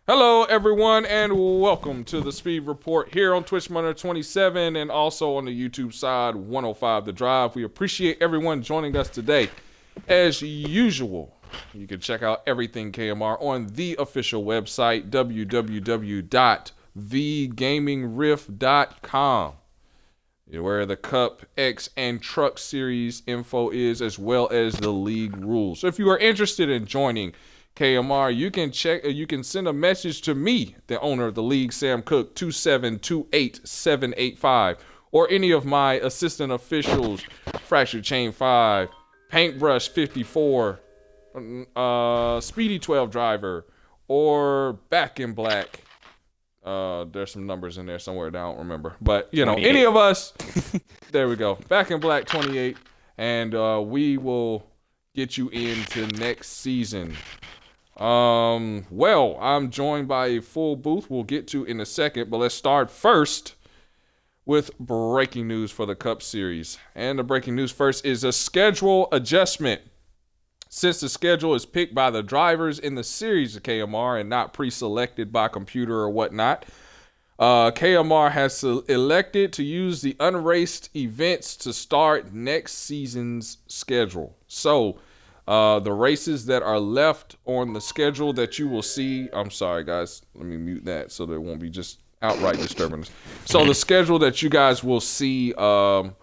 Hello, everyone, and welcome to the Speed Report here on Twitch Monitor 27 and also on the YouTube side 105 The Drive. We appreciate everyone joining us today. As usual, you can check out everything KMR on the official website, www.thegamingriff.com, where the Cup, X, and Truck Series info is, as well as the league rules. So if you are interested in joining KMR, you can send a message to me, the owner of the league, Sam Cook, 2728785, or any of my assistant officials, Fractured Chain 5, Paintbrush 54, Speedy 12 Driver, or Back in Black. There's some numbers in there somewhere that I don't remember. But, any of us, there we go. Back in Black 28, and we will get you into next season. Well, I'm joined by a full booth we'll get to in a second, but let's start first with breaking news for the Cup Series. And the breaking news first is a schedule adjustment. Since the schedule is picked by the drivers in the series of KMR and not pre-selected by computer or whatnot, KMR has elected to use the unraced events to start next season's schedule. So, the races that are left on the schedule that you will see, I'm sorry guys, let me mute that so there won't be just outright disturbance. So the schedule that you guys will see that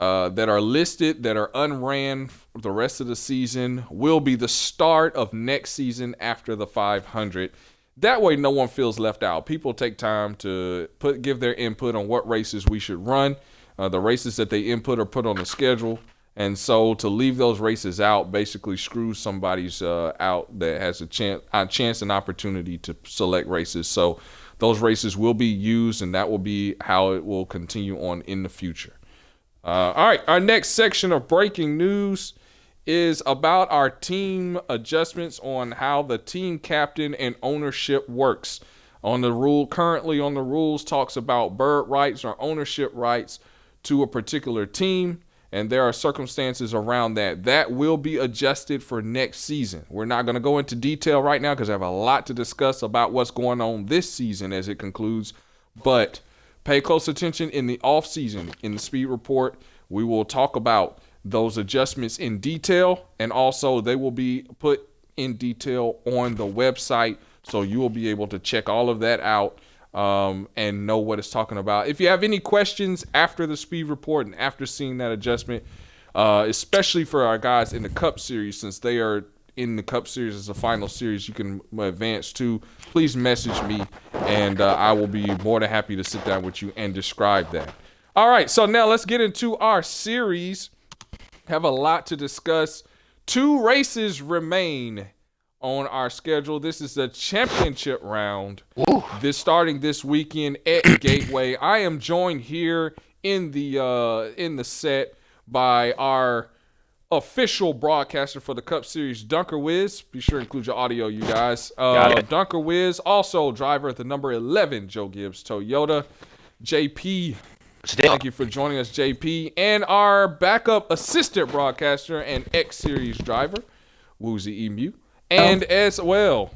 are listed, that are unran for the rest of the season, will be the start of next season after the 500. That way no one feels left out. People take time to give their input on what races we should run. The races that they input are put on the schedule. And so to leave those races out basically screws somebody's out that has a chance and opportunity to select races. So those races will be used, and that will be how it will continue on in the future. All right, our next section of breaking news is about our team adjustments on how the team captain and ownership works. Currently on the rules talks about bird rights or ownership rights to a particular team. And there are circumstances around that. That will be adjusted for next season. We're not going to go into detail right now because I have a lot to discuss about what's going on this season as it concludes. But pay close attention in the off season. In the Speed Report, we will talk about those adjustments in detail. And also they will be put in detail on the website. So you will be able to check all of that out. And know what it's talking about. If you have any questions after the Speed Report and after seeing that adjustment, especially for our guys in the Cup Series, since they are in the Cup Series as a final series you can advance to, please message me, and I will be more than happy to sit down with you and describe that. All right, so now let's get into our series. Have a lot to discuss. 2 races remain on our schedule. This is the championship round. This starting this weekend at Gateway. I am joined here in the set by our official broadcaster for the Cup Series, Dunker Wiz. Be sure to include your audio, you guys. Dunker Wiz, also driver at the number 11 Joe Gibbs Toyota. JP, thank you for joining us, JP. And our backup assistant broadcaster and X Series driver, Woozy Emu. And as well,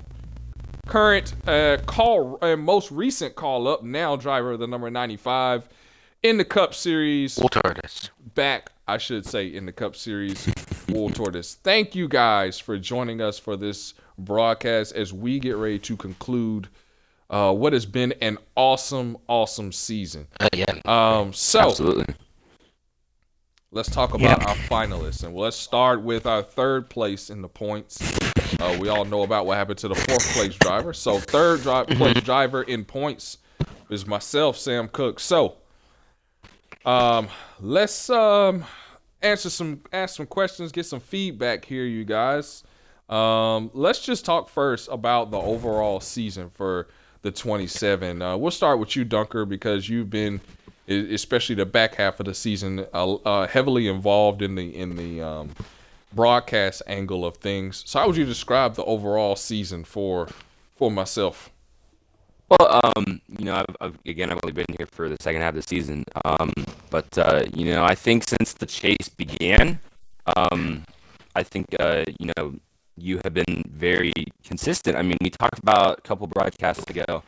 current most recent call up, now driver of the number 95 in the Cup Series. Wool Tortoise. Back, I should say, in the Cup Series, Wool Tortoise. Thank you guys for joining us for this broadcast as we get ready to conclude what has been an awesome, awesome season. Absolutely. Let's talk about our finalists, and let's start with our third place in the points. We all know about what happened to the 4th place driver. So third place driver in points is myself, Sam Cook. So let's ask some questions, get some feedback here, you guys. Let's just talk first about the overall season for the 27. We'll start with you, Dunker, because you've been, especially the back half of the season, heavily involved in the broadcast angle of things. So how would you describe the overall season for myself? Well, I've only been here for the second half of the season. But I think since the chase began, I think, you have been very consistent. I mean, we talked about a couple broadcasts ago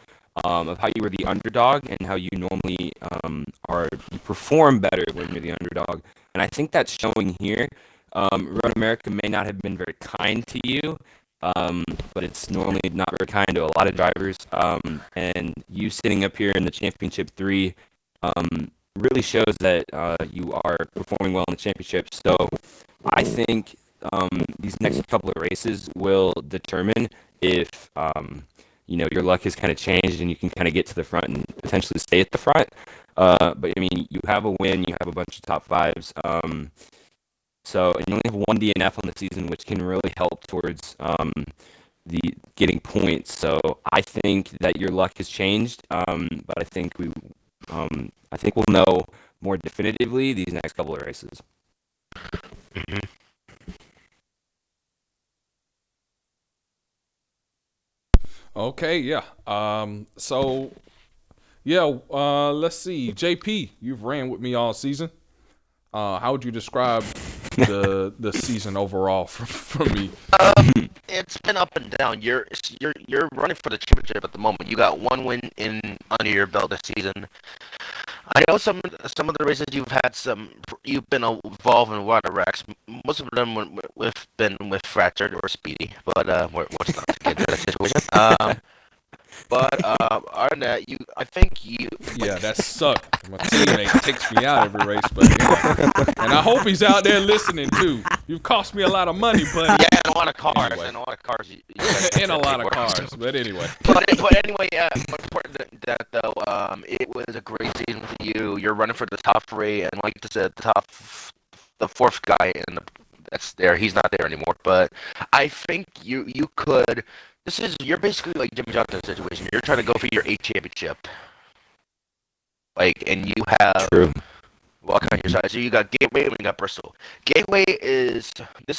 of how you were the underdog and how you normally you perform better when you're the underdog. And I think that's showing here. Road America may not have been very kind to you, but it's normally not very kind to a lot of drivers. And you sitting up here in the Championship 3 really shows that you are performing well in the championship. So I think these next couple of races will determine if your luck has kind of changed and you can kind of get to the front and potentially stay at the front. But I mean, you have a win, you have a bunch of top fives. So and you only have one DNF on the season, which can really help towards the getting points. So I think that your luck has changed, but I think we'll know more definitively these next couple of races. Mhm. Okay, yeah. Let's see. JP, you've ran with me all season. How would you describe the season overall from me? It's been up and down. You're running for the championship at the moment. You got one win in under your belt this season. I know some of the races you've been involved in water wrecks. Most of them been with fractured or speedy, but what's not to get to that situation. Other than that, I think you. Yeah, that sucked. My teammate takes me out every race, but and I hope he's out there listening too. You've cost me a lot of money, buddy. Yeah, and a lot of cars, Anyway. and a lot of cars. And a lot of cars, but anyway. But anyway, yeah. More important than that, though, it was a great season for you. You're running for the top 3, and like I said, the 4th guy that's there. He's not there anymore. But I think you could. You're basically like Jimmy Johnson's situation. You're trying to go for your 8th championship. And you have. True. Well, on your side. So you got Gateway and you got Bristol. Gateway this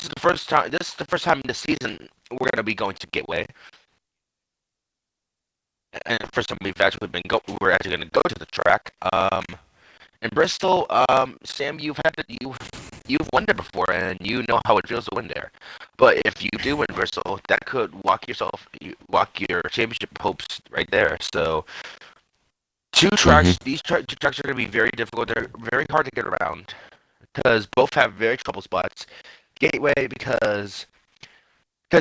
is the first time in the season we're gonna be going to Gateway. And the first time we're actually gonna go to the track. In Bristol, Sam, you've won there before, and you know how it feels to win there. But if you do win Bristol, that could walk your championship hopes right there. So, two tracks. These two tracks are going to be very difficult. They're very hard to get around because both have very trouble spots. Gateway because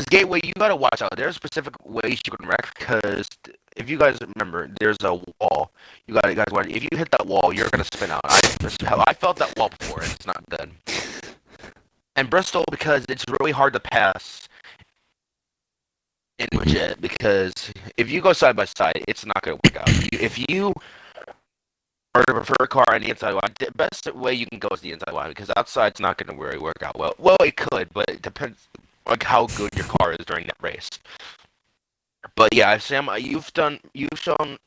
Gateway, you got to watch out. There's specific ways you can wreck because if you guys remember, there's a wall. You guys watch. If you hit that wall, you're gonna spin out. I felt that wall before. And it's not good. And Bristol because it's really hard to pass in legit because if you go side by side, it's not gonna work out. If you are to prefer a car on the inside line, the best way you can go is the inside line because outside it's not gonna really work out well. Well, it could, but it depends how good your car is during that race. But yeah, Sam, you've shown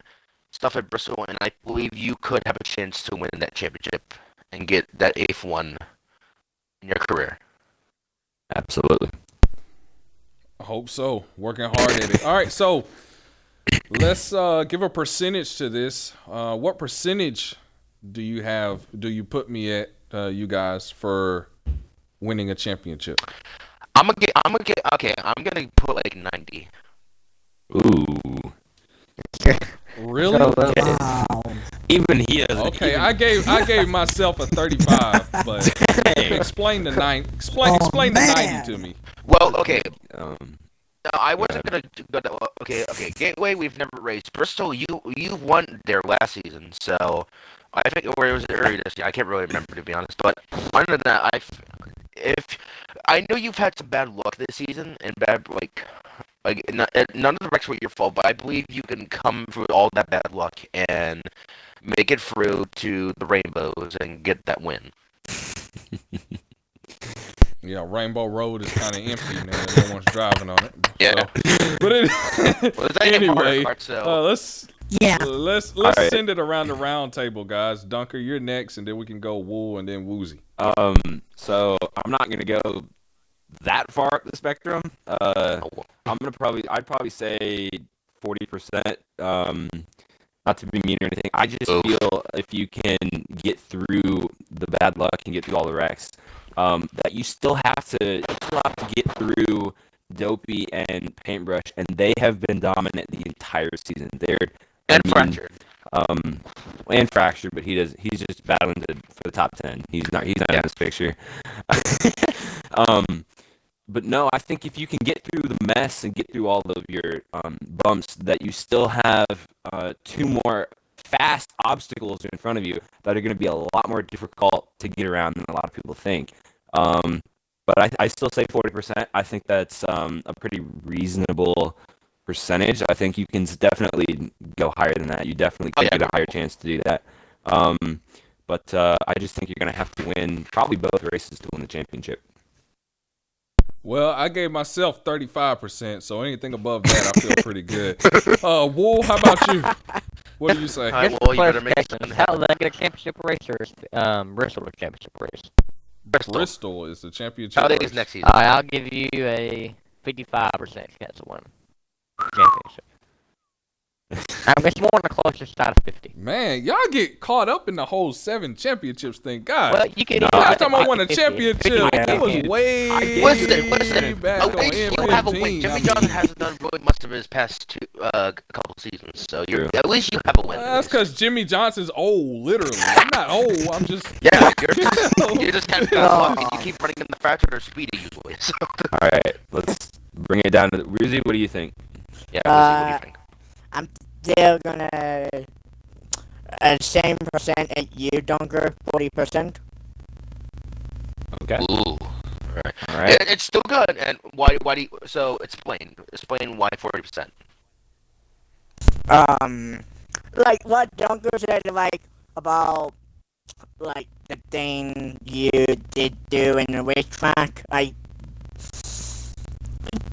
stuff at Bristol, and I believe you could have a chance to win that championship and get that 8th one in your career. Absolutely. I hope so. Working hard at it. All right, so let's give a percentage to this. What percentage do you put me at, you guys, for winning a championship? I'm gonna put like 90. Ooh. Really? Wow. Even he doesn't. Okay, I gave myself a 35, but explain the 90 to me. Well, okay. Um, No, I wasn't gonna. Okay. Gateway, we've never raced. Bristol, you won there last season, so I think where was it earlier this year? I can't really remember to be honest. But other than that, I know you've had some bad luck this season and bad none of the wrecks were your fault, but I believe you can come through all that bad luck and make it through to the rainbows and get that win. Yeah, Rainbow Road is kind of empty, man. No one's driving on it. Yeah. So. But anyway, let's right. send it around the round table, guys. Dunker, you're next, and then we can go Wool and then Woozy. So I'm not gonna go that far up the spectrum. I'd probably say 40%. Not to be mean or anything. I just feel if you can get through the bad luck and get through all the wrecks, that you still have to get through Dopey, and Paintbrush, and they have been dominant the entire season. Fractured. And Fractured, but he's just battling for the top 10. He's not in this picture. But no, I think if you can get through the mess and get through all of your bumps, that you still have 2 more fast obstacles in front of you that are going to be a lot more difficult to get around than a lot of people think. But I still say 40%. I think that's a pretty reasonable percentage. I think you can definitely go higher than that. You definitely could get a higher chance to do that. But I just think you're going to have to win probably both races to win the championship. Well, I gave myself 35%, so anything above that, I feel pretty good. Wool, how about you? What do you say? All right, well, you better make it How did they get a championship race, or is Bristol a championship race? Bristol is the championship How race. is next season? All right, I'll give you a 55% chance of winning championship. It's more on the closer side of 50. Man, y'all get caught up in the whole 7 championships thing. God, Well, you can. last time I won a championship, it was way Listen. back on You have a win. M15. Jimmy Johnson hasn't done really much of his past couple seasons, so at least you have a win. That's because Jimmy Johnson's old, literally. I'm not old. I'm just you're just kind of lucky. You keep running in the fractured or speedy usually. So. All right, let's bring it down to Ruzi. What do you think? Yeah, what do you think? I'm still gonna same percent as you, Dunker, 40%. Okay. Ooh. All right. It's still good. And why do you, so explain why 40%. Like what Dunker said, like about like the thing you did do in the racetrack. Like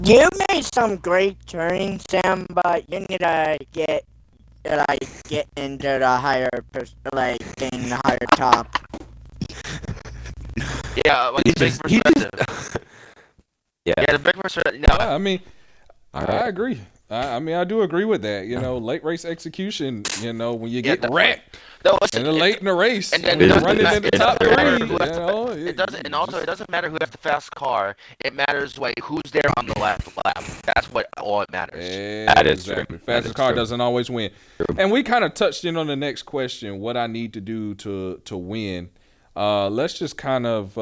you made some great turns, Sam, but you need to get into the higher getting the higher top. Yeah, like big perspective. Yeah, the big perspective. No, I mean, right. I agree. I mean, I do agree with that. You know, late race execution, you know, when you get wrecked. No, listen, And late in the race, and then when you're it running in the top 3, it doesn't, and also it doesn't matter who has the fast car. It matters like who's there on the last lap. That's what all it matters. That is true. Exactly. Fastest car doesn't always win. And we kind of touched in on the next question, what I need to do to win. Let's just kind of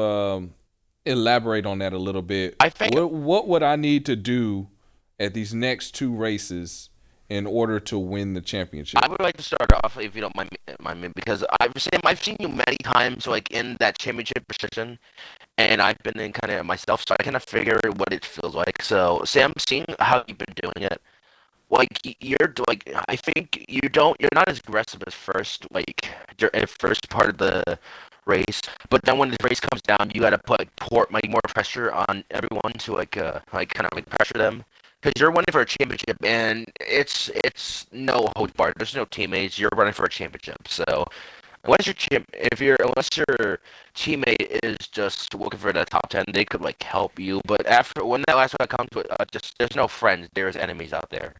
elaborate on that a little bit. I think what would I need to do at these next 2 races in order to win the championship? I would like to start off, if you don't mind me, because I've seen you many times, like in that championship position, and I've been in kind of myself, so I kind of figure what it feels like. So, Sam, seeing how you've been doing it, like I think you're not as aggressive as first part of the race, but then when the race comes down, you got to put more pressure on everyone to kind of pressure them. Because you're running for a championship, and it's no hold bar. There's no teammates. You're running for a championship. So unless your teammate is just looking for that top 10, they could help you. But when that last one comes with there's no friends. There's enemies out there.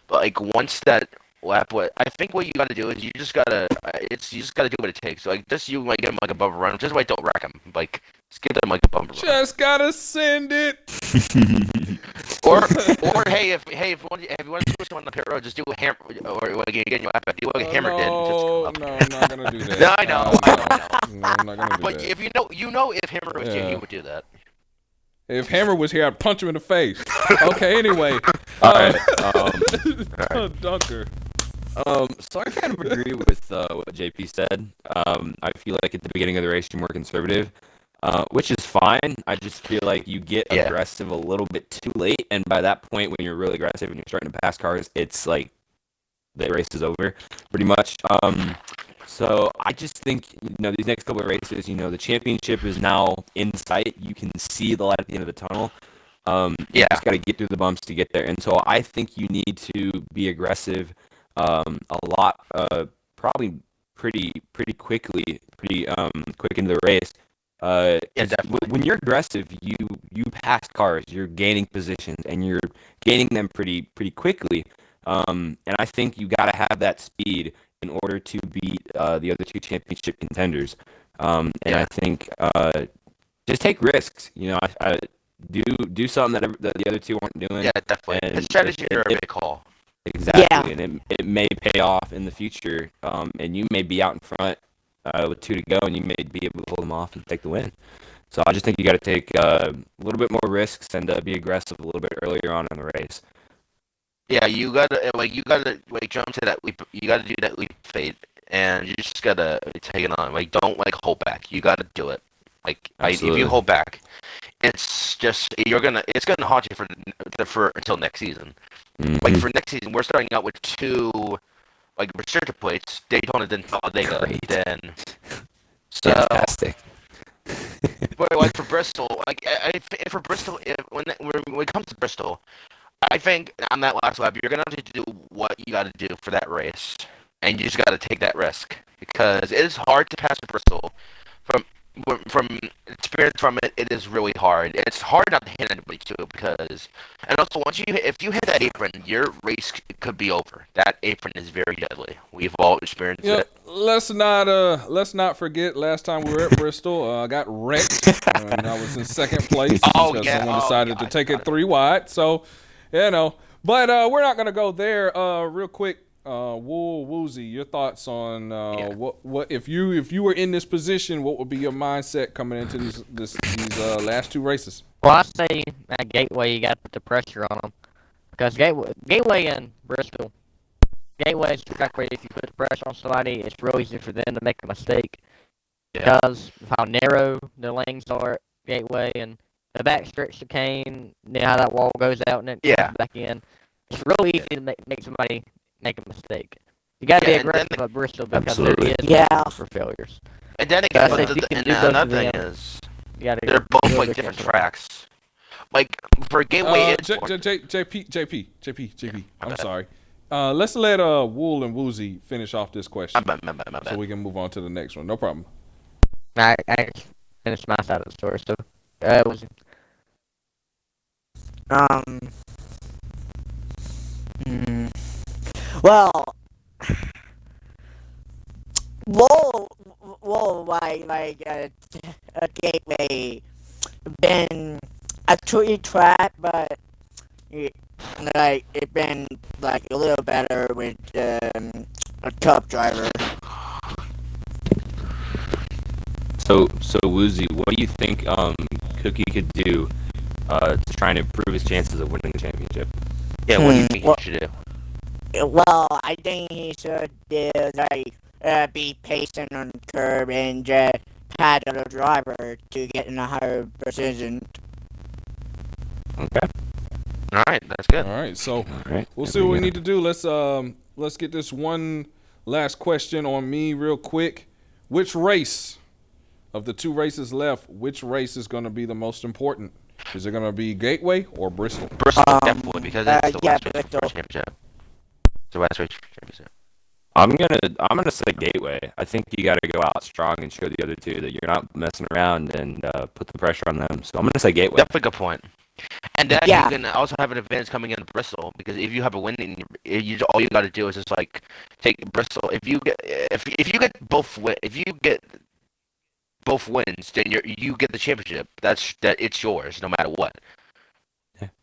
But once that lap, I think what you gotta do is you just gotta do what it takes. So just you get him a bumper run. Just don't wreck him. Just give them a bumper run. Just gotta send it. Or hey, if you want to do someone on the pit road, just do a hammer, or again, you have to do what a hammer did. No, I'm not gonna do that. No, I know. No, I'm not gonna do But that. if you know if Hammer was here, he would do that. If Hammer was here, I'd punch him in the face. Okay, anyway. All right. Dunker. So I kind of agree with what JP said. I feel like at the beginning of the race, you're more conservative, which is fine. I just feel like you get aggressive a little bit too late, and by that point, when you're really aggressive and you're starting to pass cars, it's like the race is over, pretty much. So I just think, these next couple of races, the championship is now in sight. You can see the light at the end of the tunnel. You just got to get through the bumps to get there. And so I think you need to be aggressive a lot, probably pretty quickly, quick into the race. When you're aggressive, you pass cars, you're gaining positions, and you're gaining them pretty quickly. And I think you got to have that speed in order to beat the other 2 championship contenders. I think just take risks. do something that the other two weren't doing. Yeah, definitely. And His strategy it- are a it- big call. Exactly, Yeah. and it may pay off in the future. And you may be out in front with 2 to go, and you may be able to pull them off and take the win. So I just think you got to take a little bit more risks and be aggressive a little bit earlier on in the race. Yeah, you gotta jump to that leap. You gotta do that leap of faith, and you just gotta take it on. Like, don't hold back. You gotta do it. Like, if Absolutely. you hold back, it's gonna haunt you for until next season. Like, for next season, we're starting out with 2 restrictor plates, Daytona then Talladega. Great. Then so Fantastic. but for Bristol, for Bristol, when it comes to Bristol, I think on that last lap, you're going to have to do what you got to do for that race. And you just got to take that risk. Because it is hard to pass Bristol. From experience from it, it is really hard. It's hard not to hit anybody, too. And also, if you hit that apron, your race could be over. That apron is very deadly. We've all experienced it. Let's not forget last time we were at Bristol, I got wrecked and I was in second place because someone decided to take it 3 wide. So, but we're not gonna go there. Real quick, Woozy, your thoughts on what if you were in this position, what would be your mindset coming into these last 2 races? Well, I say at Gateway, you got to put the pressure on them. Because Gateway and Bristol, Gateway is the track where if you put the pressure on somebody, it's real easy for them to make a mistake. Yeah. Because of how narrow the lanes are at Gateway and the backstretch chicane, how that wall goes out and it comes back in. It's real easy to make somebody make a mistake. You got to be aggressive at Bristol because there is for failures. And then again, another thing is, they're both different tracks. Like for Gateway, JP. I'm sorry. Let's let Wool and Woozy finish off this question, so we can move on to the next one. No problem. I finished my side of the story, so Woozy. Well, like a Gateway been a tricky track, but it's been like a little better with a Cup driver. So Woozy, what do you think Cookie could do to try and improve his chances of winning the championship? Yeah, what do you think he should do? Well, I think he should be pacing on the curb and just paddle the driver to get in a higher precision. Okay. All right, that's good. All right, so right, we'll see what we need to do. Let's get this one last question on me real quick. Which race of the 2 races left, which race is going to be the most important? Is it going to be Gateway or Bristol? Bristol, definitely, because it's the West Race Bristol. Championship. It's the West Race Championship. I'm gonna say Gateway. I think you got to go out strong and show the other 2 that you're not messing around and put the pressure on them. So I'm gonna say Gateway. Definitely a good point. And then you can also have an advantage coming into Bristol because if you have a win, all you got to do is just take Bristol. If you get both wins, then you get the championship. It's yours no matter what.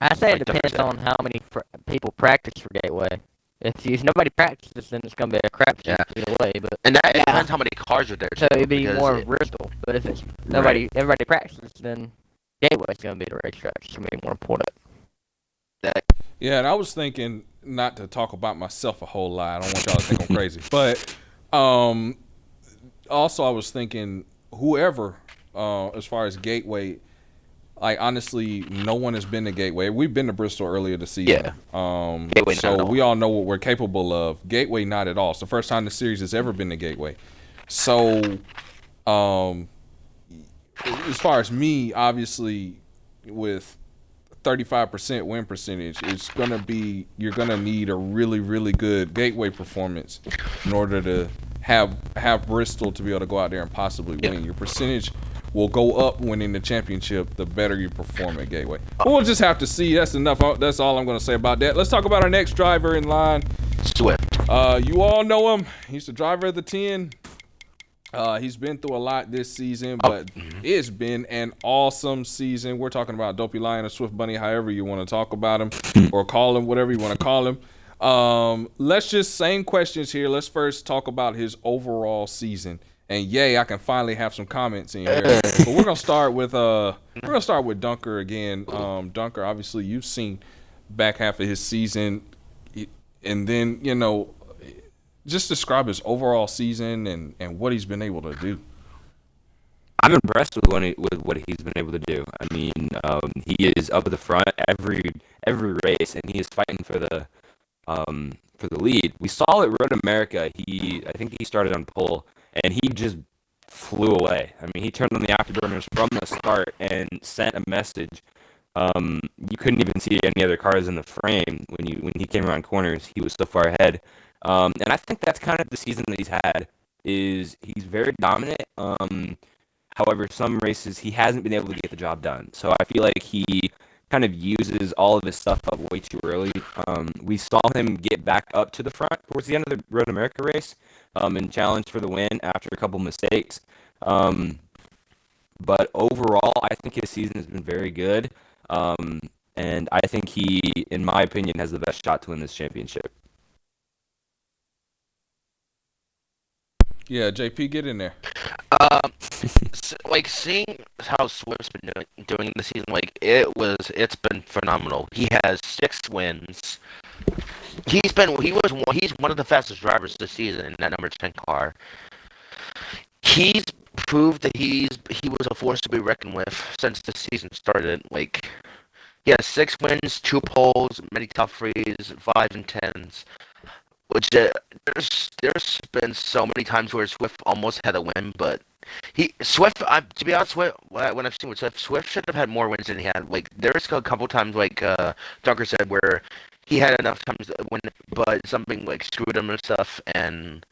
I say it depends on how many people practice for Gateway. If nobody practices, then it's gonna be a crapshoot either way. But it depends how many cars are there. So it'd be more of Bristol. But if it's everybody practices, then Gateway's gonna be the racetrack. It's gonna be more important. Yeah, and I was thinking not to talk about myself a whole lot. I don't want y'all to think I'm crazy, but also I was thinking whoever, as far as Gateway. Like, honestly, no one has been to Gateway. We've been to Bristol earlier this season. Gateway so we all know what we're capable of. Gateway, not at all. It's the first time the series has ever been to Gateway. So, as far as me, obviously, with 35% win percentage, it's going to be, you're going to need a really, really good Gateway performance in order to have Bristol to be able to go out there and possibly win. Your percentage will go up winning the championship the better you perform at Gateway. But we'll just have to see. That's enough. That's all I'm going to say about that. Let's talk about our next driver in line. Swift. You all know him. He's the driver of the 10. He's been through a lot this season, but it's been an awesome season. We're talking about Dopey Lion or Swift Bunny, however you want to talk about him or call him, whatever you want to call him. Let's just same questions here. Let's first talk about his overall season. And yay, I can finally have some comments in here. But we're gonna start with Dunker again. Dunker, obviously you've seen back half of his season, and then just describe his overall season and what he's been able to do. I'm impressed with what he's been able to do. I mean, he is up at the front every race, and he is fighting for the lead. We saw at Road America. I think he started on pole, and he just flew away. I mean, he turned on the afterburners from the start and sent a message. You couldn't even see any other cars in the frame when he came around corners. He was so far ahead. And I think that's kind of the season that he's had. He's very dominant. However, some races he hasn't been able to get the job done. So I feel like he kind of uses all of his stuff up way too early. We saw him get back up to the front towards the end of the Road America race and challenge for the win after a couple mistakes. But overall, I think his season has been very good. And I think he, in my opinion, has the best shot to win this championship. Yeah, JP, get in there. Seeing how Swift's been doing this season, it's been phenomenal. He has 6 wins. He's one of the fastest drivers this season in that number 10 car. He's proved that he was a force to be reckoned with since the season started. He has 6 wins, 2 poles, many top 3s, 5 and 10s. Which there's been so many times where Swift almost had a win, but to be honest, when I've seen with Swift should have had more wins than he had. There's a couple times, Dunker said, where he had enough times to win, but something screwed him and stuff. And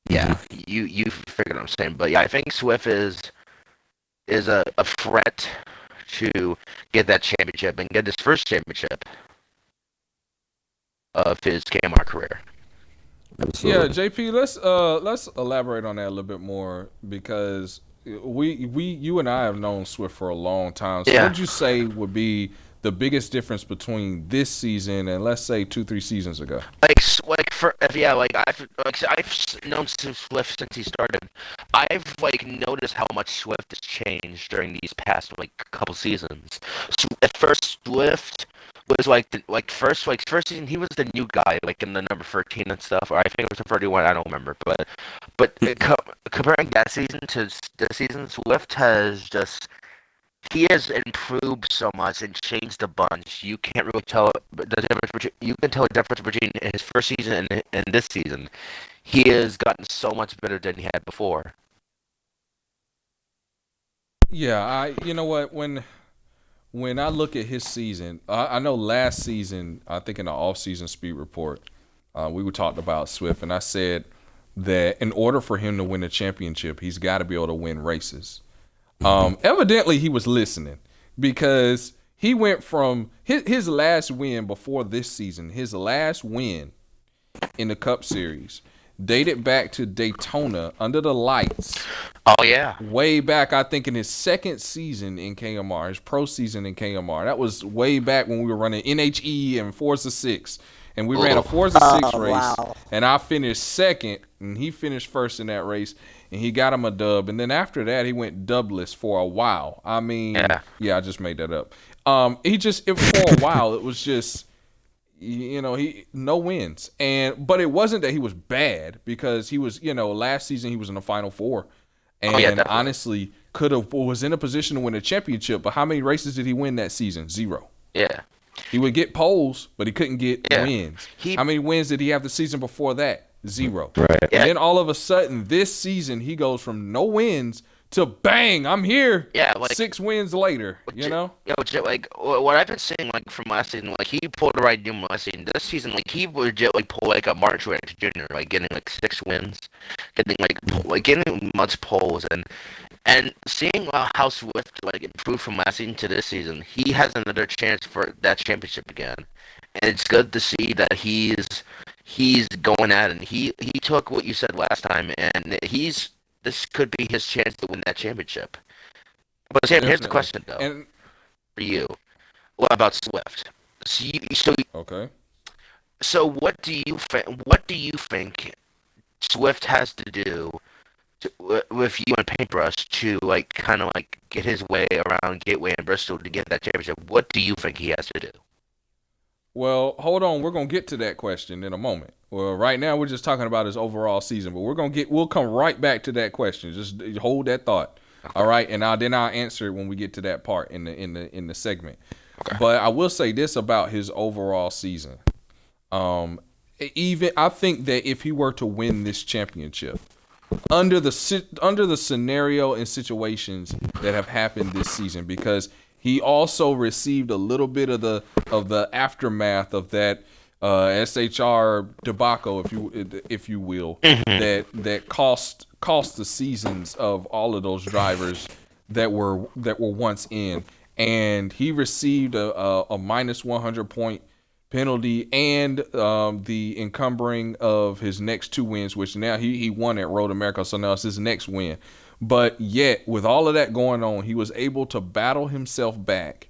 yeah, you figured what I'm saying. But yeah, I think Swift is a threat to get that championship and get his first championship of his KMR career. Absolutely. Yeah, JP, let's elaborate on that a little bit more because you and I have known Swift for a long time. So what would you say would be the biggest difference between this season and let's say 2-3 seasons ago? I've known Swift since he started. I've noticed how much Swift has changed during these past couple seasons. So at first, Swift was first season he was the new guy in the number 13 and stuff, or I think it was the 31, I don't remember, but comparing that season to this season, Swift he has improved so much and changed a bunch. You can't really tell the difference. You can tell the difference between his first season and this season. He has gotten so much better than he had before. Yeah, you know what, when I look at his season, I know last season, I think in the off-season speed report, we talked about Swift, and I said that in order for him to win a championship, he's got to be able to win races. Evidently, he was listening because he went from his last win before this season, his last win in the Cup Series, dated back to Daytona under the lights. Oh, yeah. Way back, I think, in his second season in KMR, his pro season in KMR. That was way back when we were running NHE and Forza 6. And we ran a Forza 6 race, wow. And I finished second, and he finished first in that race, and he got him a dub. And then after that, he went dubless for a while. I mean, yeah I just made that up. For a while, it was just, he no wins. But it wasn't that he was bad because he was, last season he was in the Final Four. And honestly, was in a position to win a championship. But how many races did he win that season? 0. Yeah. He would get poles, but he couldn't get wins. How many wins did he have the season before that? 0. Right. And then all of a sudden, this season, he goes from no wins to bang, I'm here. Yeah, 6 wins later, what I've been seeing from last season, he pulled the right deal last season. This season, he would legit pull a Martin Truex Jr., getting 6 wins, getting much poles, and seeing how Swift improved from last season to this season, he has another chance for that championship again, and it's good to see that he's going at it. He took what you said last time, and he's this could be his chance to win that championship. But Sam, here's the question though, for you. What about Swift? Okay. So what do you think Swift has to do with you and Paintbrush to kind of get his way around Gateway and Bristol to get that championship? What do you think he has to do? Well, hold on. We're gonna get to that question in a moment. Well, right now we're just talking about his overall season, but we'll come right back to that question. Just hold that thought. Okay. All right, and I'll answer it when we get to that part in the segment. Okay. But I will say this about his overall season. Even I think that if he were to win this championship, under the scenario and situations that have happened this season, because he also received a little bit of the aftermath of that SHR debacle, if you will, that cost the seasons of all of those drivers that were once in, and he received a minus 100 point penalty and the encumbering of his next 2 wins, which now he won at Road America, so now it's his next win. But yet, with all of that going on, he was able to battle himself back,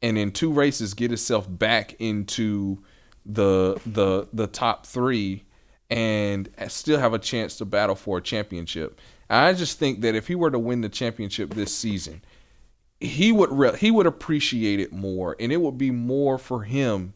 and in 2 races get himself back into the top 3, and still have a chance to battle for a championship. I just think that if he were to win the championship this season, he would appreciate it more, and it would be more for him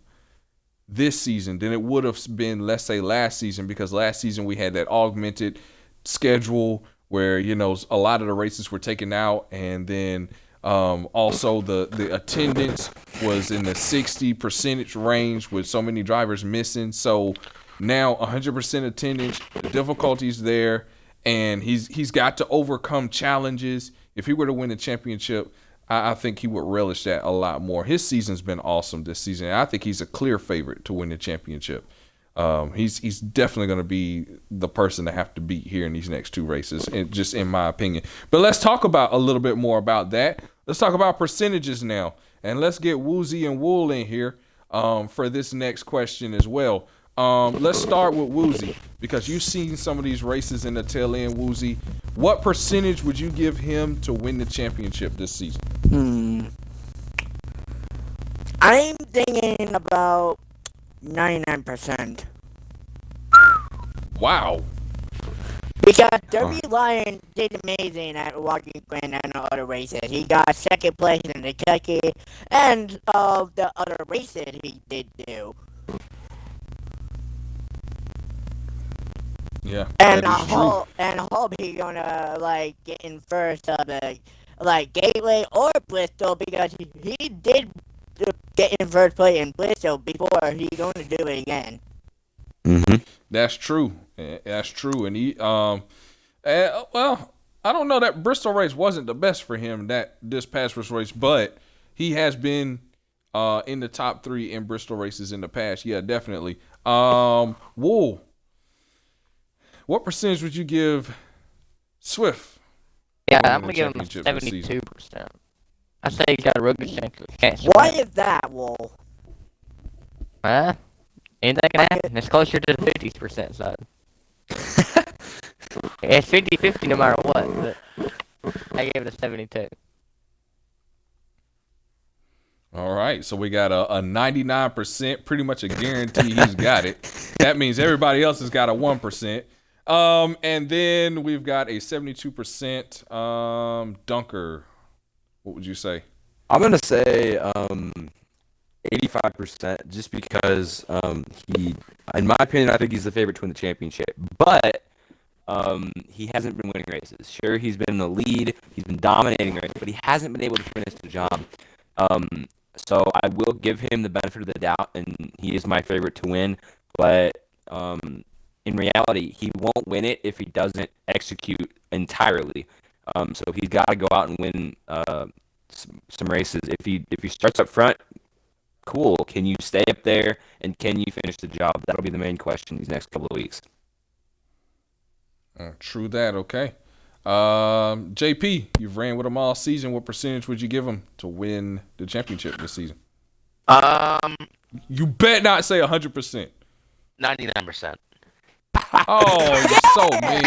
this season than it would have been, let's say, last season, because last season we had that augmented schedule where, a lot of the races were taken out, and then also the attendance was in the 60% range with so many drivers missing. So now 100% attendance, the difficulties there, and he's got to overcome challenges. If he were to win the championship, I think he would relish that a lot more. His season's been awesome this season. I think he's a clear favorite to win the championship. He's definitely going to be the person to have to beat here in these next 2 races, just in my opinion. But let's talk about a little bit more about that. Let's talk about percentages now, and let's get Woozy and Wool in here for this next question as well. Let's start with Woozy, because you've seen some of these races in the tail end. Woozy, what percentage would you give him to win the championship this season? I'm thinking about 99%. Wow. Because Derby Lion did amazing at Walking Grand and the other races. He got 2nd place in the Kentucky and the other races he did do. Yeah. And I hope he's gonna get in first of the Gateway or Bristol, because he did get in first place in Bristol before. He's gonna do it again. That's true. That's true. And he well, I don't know, that Bristol race wasn't the best for him, this past race, but he has been in the top 3 in Bristol races in the past. Yeah, definitely. Wool, what percentage would you give Swift? Yeah, I'm going to give him 72%. I say he's got a real good chance. Why is that, Wool? Anything can happen. It's closer to the 50% side. It's 50-50 no matter what, but I gave it a 72. All right, so we got a 99%, pretty much a guarantee he's got it. That means everybody else has got a 1%. And then we've got a 72% Dunker. What would you say? I'm going to say 85%, just because he, in my opinion, I think he's the favorite to win the championship. But he hasn't been winning races. Sure, he's been in the lead. He's been dominating races, but he hasn't been able to finish the job. So I will give him the benefit of the doubt, and he is my favorite to win. But in reality, he won't win it if he doesn't execute entirely. So he's got to go out and win some races. If he starts up front, cool. Can you stay up there, and can you finish the job? That'll be the main question these next couple of weeks. True that. Okay. JP, you've ran with him all season. What percentage would you give him to win the championship this season? You bet not say 100%. 99%. Oh, you're so mean.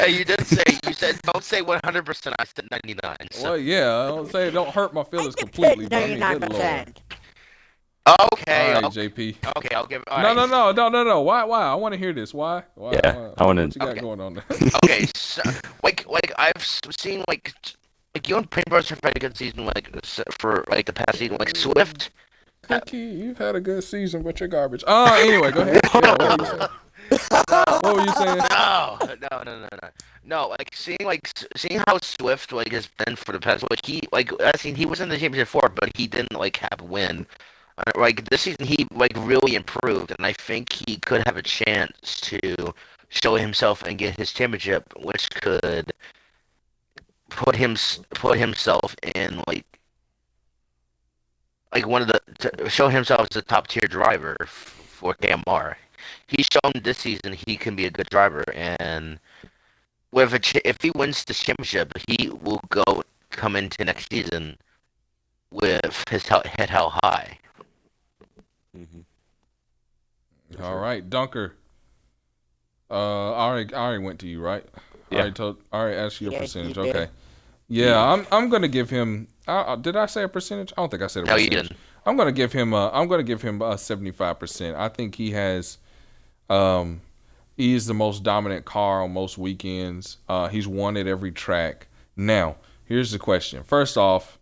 You did say, you said don't say 100%. I said 99. So. Well, yeah, I don't say don't hurt my I feelings just completely, picked but I mean, good lord. 99%. Okay. All right, okay. JP. Okay, I'll give. All No, right. no. Why? I want to hear this. Why? Yeah, I wanna- What you got Okay. going on there? Okay, so, like I've seen like you and Paintbrush have had a good season for like the past season, like Swift. Cookie, you've had a good season, but you're garbage. Anyway, go ahead. Yeah, what were you saying? What were you saying? No, seeing how Swift has been for the past I seen he was in the championship before, but he didn't have a win. This season he really improved, and I think he could have a chance to show himself and get his championship, which could put himself in one of to show himself as a top tier driver for KMR. He's shown this season he can be a good driver, and if he wins the championship, he will come into next season with his head held high. Mm-hmm. All right, Dunker. I already went to you, right? Yeah. I already asked you your Yes, you percentage. did. Okay. Yeah, I'm gonna give him. Did I say a percentage? I don't think I said a No, you percentage. didn't. I'm gonna give him a 75%. I think he has. He is the most dominant car on most weekends. He's won at every track. Now, here's the question. First off,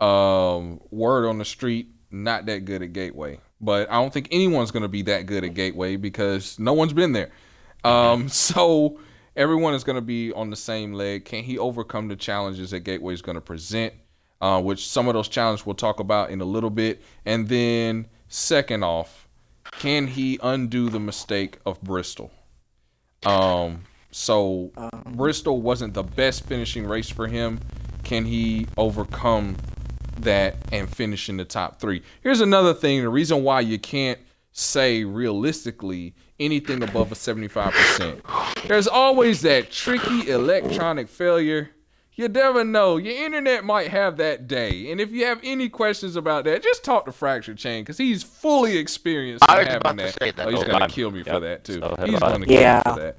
word on the street, not that good at Gateway. But I don't think anyone's going to be that good at Gateway because no one's been there. So everyone is going to be on the same leg. Can he overcome the challenges that Gateway is going to present? Which some of those challenges we'll talk about in a little bit. And then second off, can he undo the mistake of Bristol? Bristol wasn't the best finishing race for him. Can he overcome that and finish in the top 3? Here's another thing. The reason why you can't say realistically anything above a 75%. There's always that tricky electronic failure. You never know. Your internet might have that day. And if you have any questions about that, just talk to Fracture Chain because he's fully experienced in I was having about to that. say that. Oh, he's Oh, going to God. kill me for Yep. that, too. So He's have I. going to kill Yeah. me for that.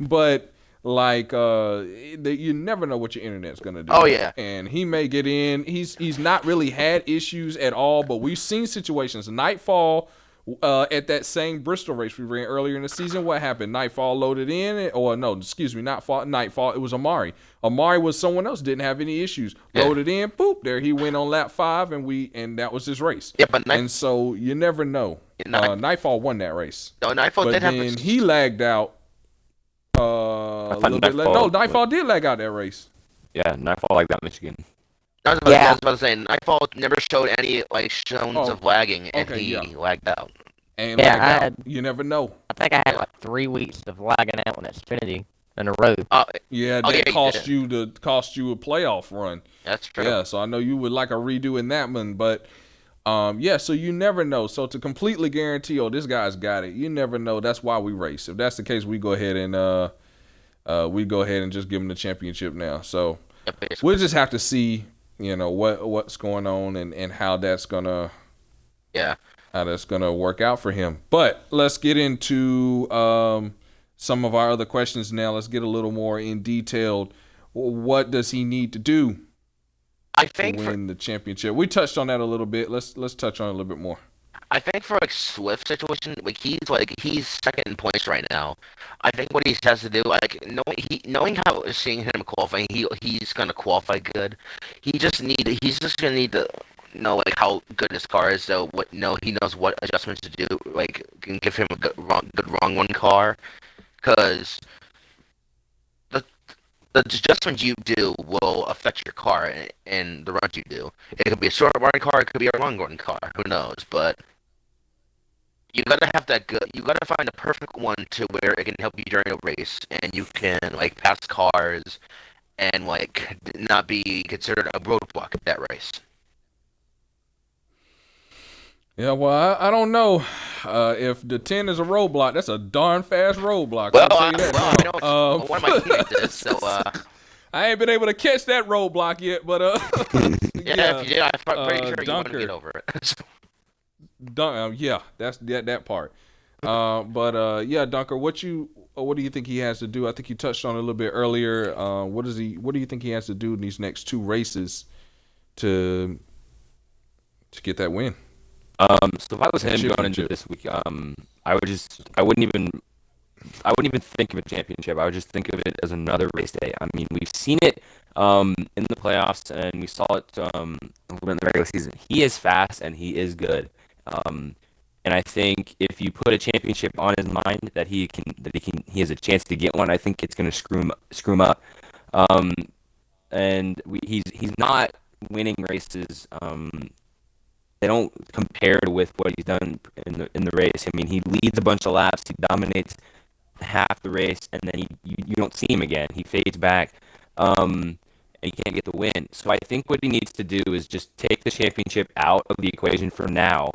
But you never know what your internet's going to do. Oh, yeah. And he may get in. He's not really had issues at all, but we've seen situations. Nightfall, at that same Bristol race we ran earlier in the season, what happened? Nightfall loaded in, Nightfall. It was Amari. Amari was someone else, didn't have any issues. Yeah. Loaded in, boop, there he went on lap 5, and that was his race. Yeah, but And so you never know. Nightfall won that race. Nightfall But did have then he lagged out a little bit later. No, Nightfall did lag out that race. Yeah, Nightfall like that Michigan. I was about to say, Nightfall never showed any shows of lagging, and okay, he yeah. lagged out. And Yeah, lagged I out. You never know. I think I had like 3 weeks of lagging out on Xfinity in a row. Yeah, Oh, that yeah, cost you a playoff run. That's true. Yeah, so I know you would like a redo in that one, but so you never know. So to completely guarantee, this guy's got it, you never know. That's why we race. If that's the case, we go ahead and just give him the championship now. So we'll just have to see, what's going on and how that's gonna work out for him. But let's get into some of our other questions now. Let's get a little more in detail. What does he need to do I think to win the championship? We touched on that a little bit. Let's touch on it a little bit more. I think for Swift situation, he's second in points right now. I think what he has to do, knowing how seeing him qualifying, he's gonna qualify good. He's just gonna need to know how good his car is. So he knows what adjustments to do. Can give him a good wrong one car, because the adjustments you do will affect your car and the runs you do. It could be a short run car, it could be a long run car. Who knows? But you gotta have that good. You gotta find the perfect one to where it can help you during a race, and you can pass cars, and not be considered a roadblock at that race. Yeah, well, I don't know if the 10 is a roadblock. That's a darn fast roadblock. Well, I'll tell you that now. one of my teammates is, so I ain't been able to catch that roadblock yet, but yeah, if you did, I'm pretty sure you want to Dunker. get over it. Yeah, that's that part. Yeah, Dunker, what do you think he has to do? I think you touched on it a little bit earlier. What do you think he has to do in these next 2 races to get that win? So if I was him going into this week, I wouldn't even think of a championship. I would just think of it as another race day. I mean, we've seen it in the playoffs, and we saw it a little bit in the regular season. He is fast and he is good. And I think if you put a championship on his mind that he has a chance to get one, I think it's going to screw him up. He's not winning races. They don't compare with what he's done in the race. I mean, he leads a bunch of laps, he dominates half the race, and then you don't see him again. He fades back, and he can't get the win. So I think what he needs to do is just take the championship out of the equation for now,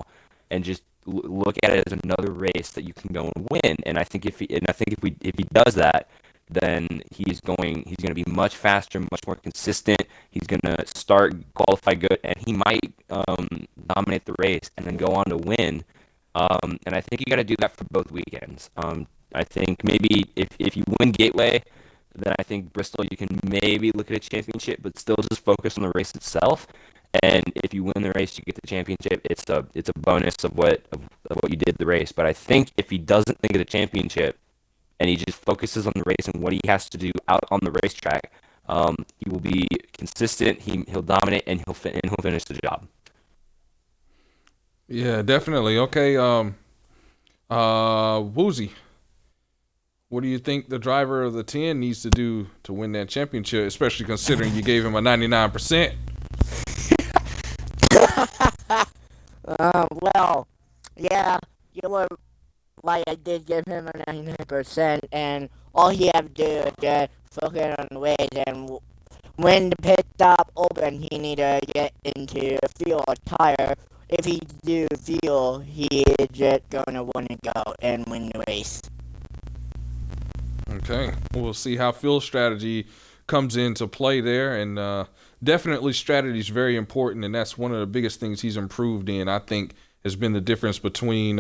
and just look at it as another race that you can go and win. And I think if he does that, then he's going to be much faster, much more consistent. He's going to qualify good, and he might dominate the race and then go on to win. And I think you got to do that for both weekends. I think maybe if you win Gateway, then I think Bristol you can maybe look at a championship, but still just focus on the race itself. And if you win the race, you get the championship. It's a bonus of what you did the race. But I think if he doesn't think of the championship, and he just focuses on the race and what he has to do out on the racetrack, he will be consistent. He'll dominate, and he'll finish the job. Yeah, definitely. Okay, Woozy, what do you think the driver of the 10 needs to do to win that championship, especially considering you gave him a 99%? Well, yeah, you were right. I did give him a 99%, and all he had to do is just focus on the race. And when the pit stop open, he need to get into a fuel tire. If he do fuel, he is just gonna want to go and win the race. Okay, we'll see how fuel strategy comes into play there, and definitely strategy is very important, and that's one of the biggest things he's improved in. I think has been the difference between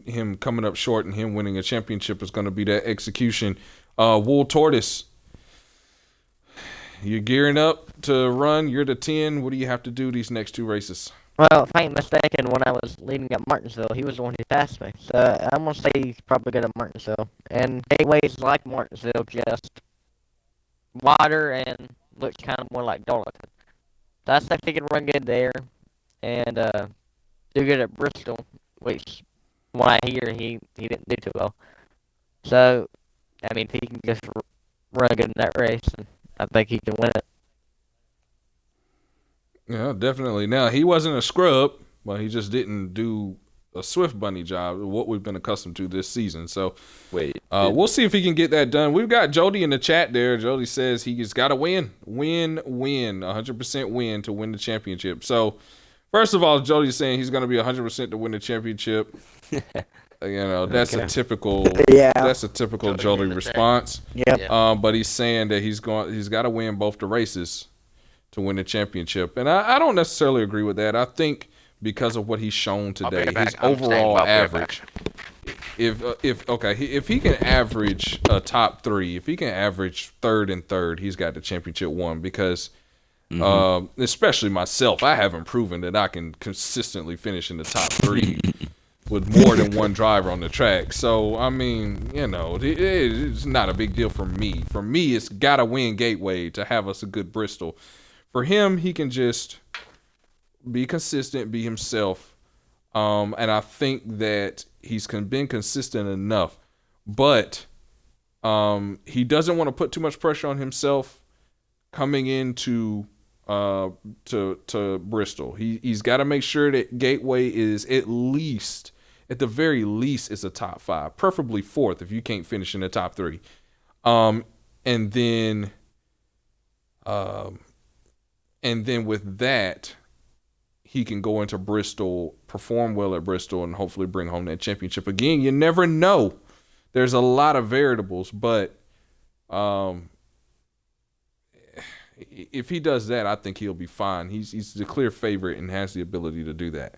him coming up short and him winning a championship is going to be that execution. Wool Tortoise, you're gearing up to run. You're the 10. What do you have to do these next 2 races? Well, if I ain't mistaken, when I was leading at Martinsville, he was the one who passed me. So I'm going to say he's probably good at Martinsville. And Gateway's like Martinsville, just wider and looks kind of more like Darlington. So I think he can run good there and do good at Bristol, which from what I hear, he didn't do too well. So, I mean, if he can just run good in that race, I think he can win it. Yeah, definitely. Now, he wasn't a scrub, but he just didn't do a Swift Bunny job, what we've been accustomed to this season. So, we'll see if he can get that done. We've got Jody in the chat there. Jody says he's got to win, 100% win to win the championship. So, first of all, Jody's saying he's going to be 100% to win the championship. That's a typical Jody response. Yep. But he's saying that he's got to win both the races to win the championship, and I don't necessarily agree with that. I think because of what he's shown today, his overall average. If he can average a top 3, if he can average third and third, he's got the championship won. Because, especially myself, I haven't proven that I can consistently finish in the top 3 with more than one driver on the track. So I mean, it's not a big deal for me. For me, it's gotta win Gateway to have us a good Bristol. For him, he can just be consistent, be himself, and I think that he's been consistent enough. But he doesn't want to put too much pressure on himself coming into to Bristol. He's got to make sure that Gateway is at the very least, is a top 5, preferably 4th if you can't finish in the top 3. And then with that, he can go into Bristol, perform well at Bristol, and hopefully bring home that championship. Again, you never know. There's a lot of variables, but if he does that, I think he'll be fine. He's the clear favorite and has the ability to do that.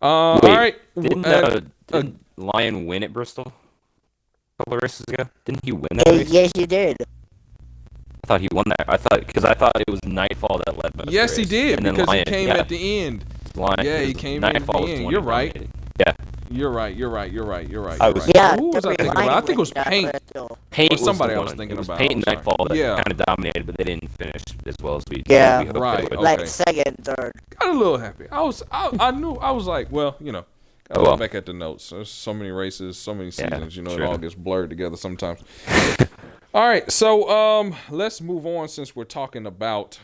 All Wait, right. Didn't Lion win at Bristol a couple of races ago? Didn't he win that race? Yes, you did. I thought he won that. I thought it was Nightfall that led most Yes, he race. did, And then because Lion, he came at the end. Lion, Yeah, he came in at the Nightfall was end. one You're that right. dominated. Yeah. You're right. I was- Yeah, Who was I thinking about? I think it was Paint. Paint Or somebody was I was the one. thinking It was about. Paint I'm and sorry. Nightfall that Yeah. kind of dominated, but they didn't finish as well as we Yeah. we hoped Right, they would. okay. Like second, third. Got a little happy. I knew. I was like, well, gotta Oh, well. look back at the notes. There's so many races, so many Yeah, seasons. It true. all gets blurred together sometimes. All right, so let's move on since we're talking about